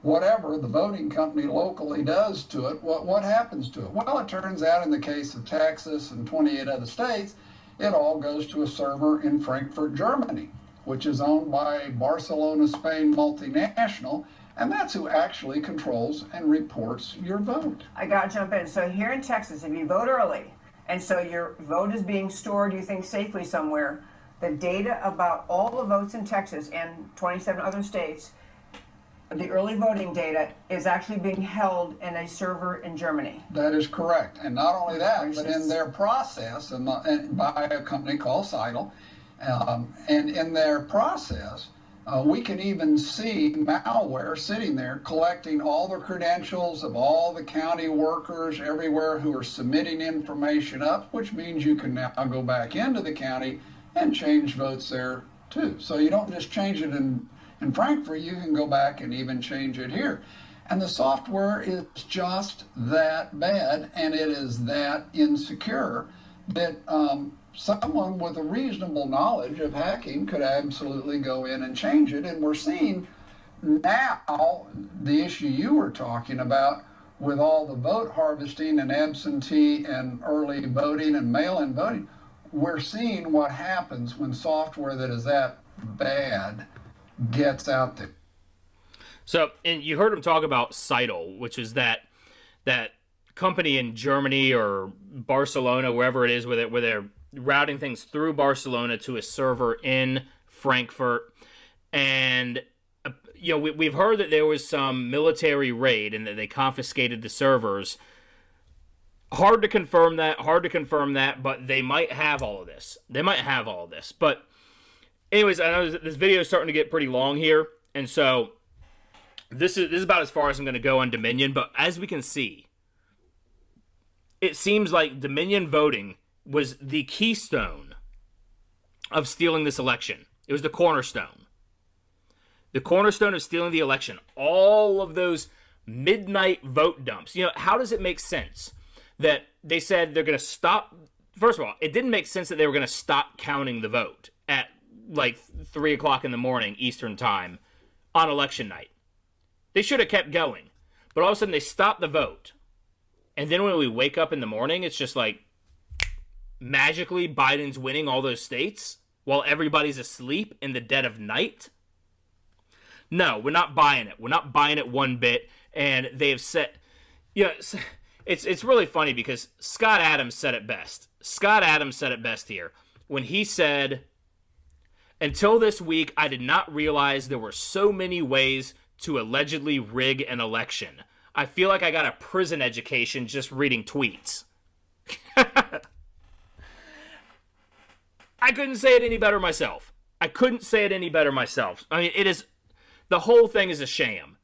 whatever the voting company locally does to it? What happens to it? Well, it turns out in the case of Texas and 28 other states, it all goes to a server in Frankfurt, Germany, which is owned by Barcelona, Spain multinational, and that's who actually controls and reports your vote. I gotta jump in. So here in Texas, if you vote early, and so your vote is being stored, you think, safely somewhere, the data about all the votes in Texas and 27 other states, the early voting data is actually being held in a server in Germany. That is correct. And not only that, but in their process, and by a company called Seidel, and in their process, we can even see malware sitting there collecting all the credentials of all the county workers everywhere who are submitting information up, which means you can now go back into the county and change votes there too. So you don't just change it in Frankfurt, you can go back and even change it here. And the software is just that bad, and it is that insecure that someone with a reasonable knowledge of hacking could absolutely go in and change it. And we're seeing now the issue you were talking about with all the vote harvesting and absentee and early voting and mail-in voting. We're seeing what happens when software that is that bad gets out there. So, and you heard him talk about Seidel, which is that company in Germany or Barcelona, wherever it is, where they're routing things through Barcelona to a server in Frankfurt. And we've heard that there was some military raid and that they confiscated the servers. Hard to confirm that, but they might have all of this. But anyways, I know this video is starting to get pretty long here, and so this is about as far as I'm going to go on Dominion. But as we can see, it seems like Dominion voting was the keystone of stealing this election. It was the cornerstone. The cornerstone of stealing the election. All of those midnight vote dumps. How does it make sense that they said they're going to stop? First of all, it didn't make sense that they were going to stop counting the vote at like 3 o'clock in the morning Eastern time on election night. They should have kept going. But all of a sudden they stopped the vote. And then when we wake up in the morning, it's just like magically Biden's winning all those states while everybody's asleep in the dead of night. No, we're not buying it. We're not buying it one bit. And they have said, it's really funny because Scott Adams said it best. Scott Adams said it best here when he said, "Until this week, I did not realize there were so many ways to allegedly rig an election. I feel like I got a prison education just reading tweets." I couldn't say it any better myself. I mean, the whole thing is a sham.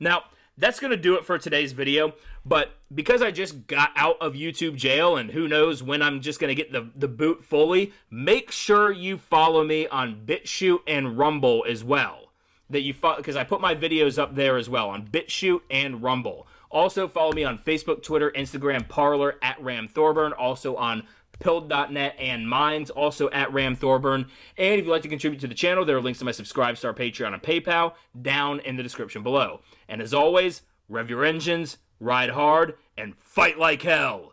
Now, that's going to do it for today's video, but because I just got out of YouTube jail and who knows when I'm just going to get the boot fully, make sure you follow me on BitChute and Rumble as well. Because I put my videos up there as well on BitChute and Rumble. Also follow me on Facebook, Twitter, Instagram, Parler at Thorburn. Also on Pilled.net and Minds, also at Thorburn. And if you'd like to contribute to the channel, there are links to my Subscribe Star, Patreon, and PayPal down in the description below. And as always, rev your engines, ride hard, and fight like hell.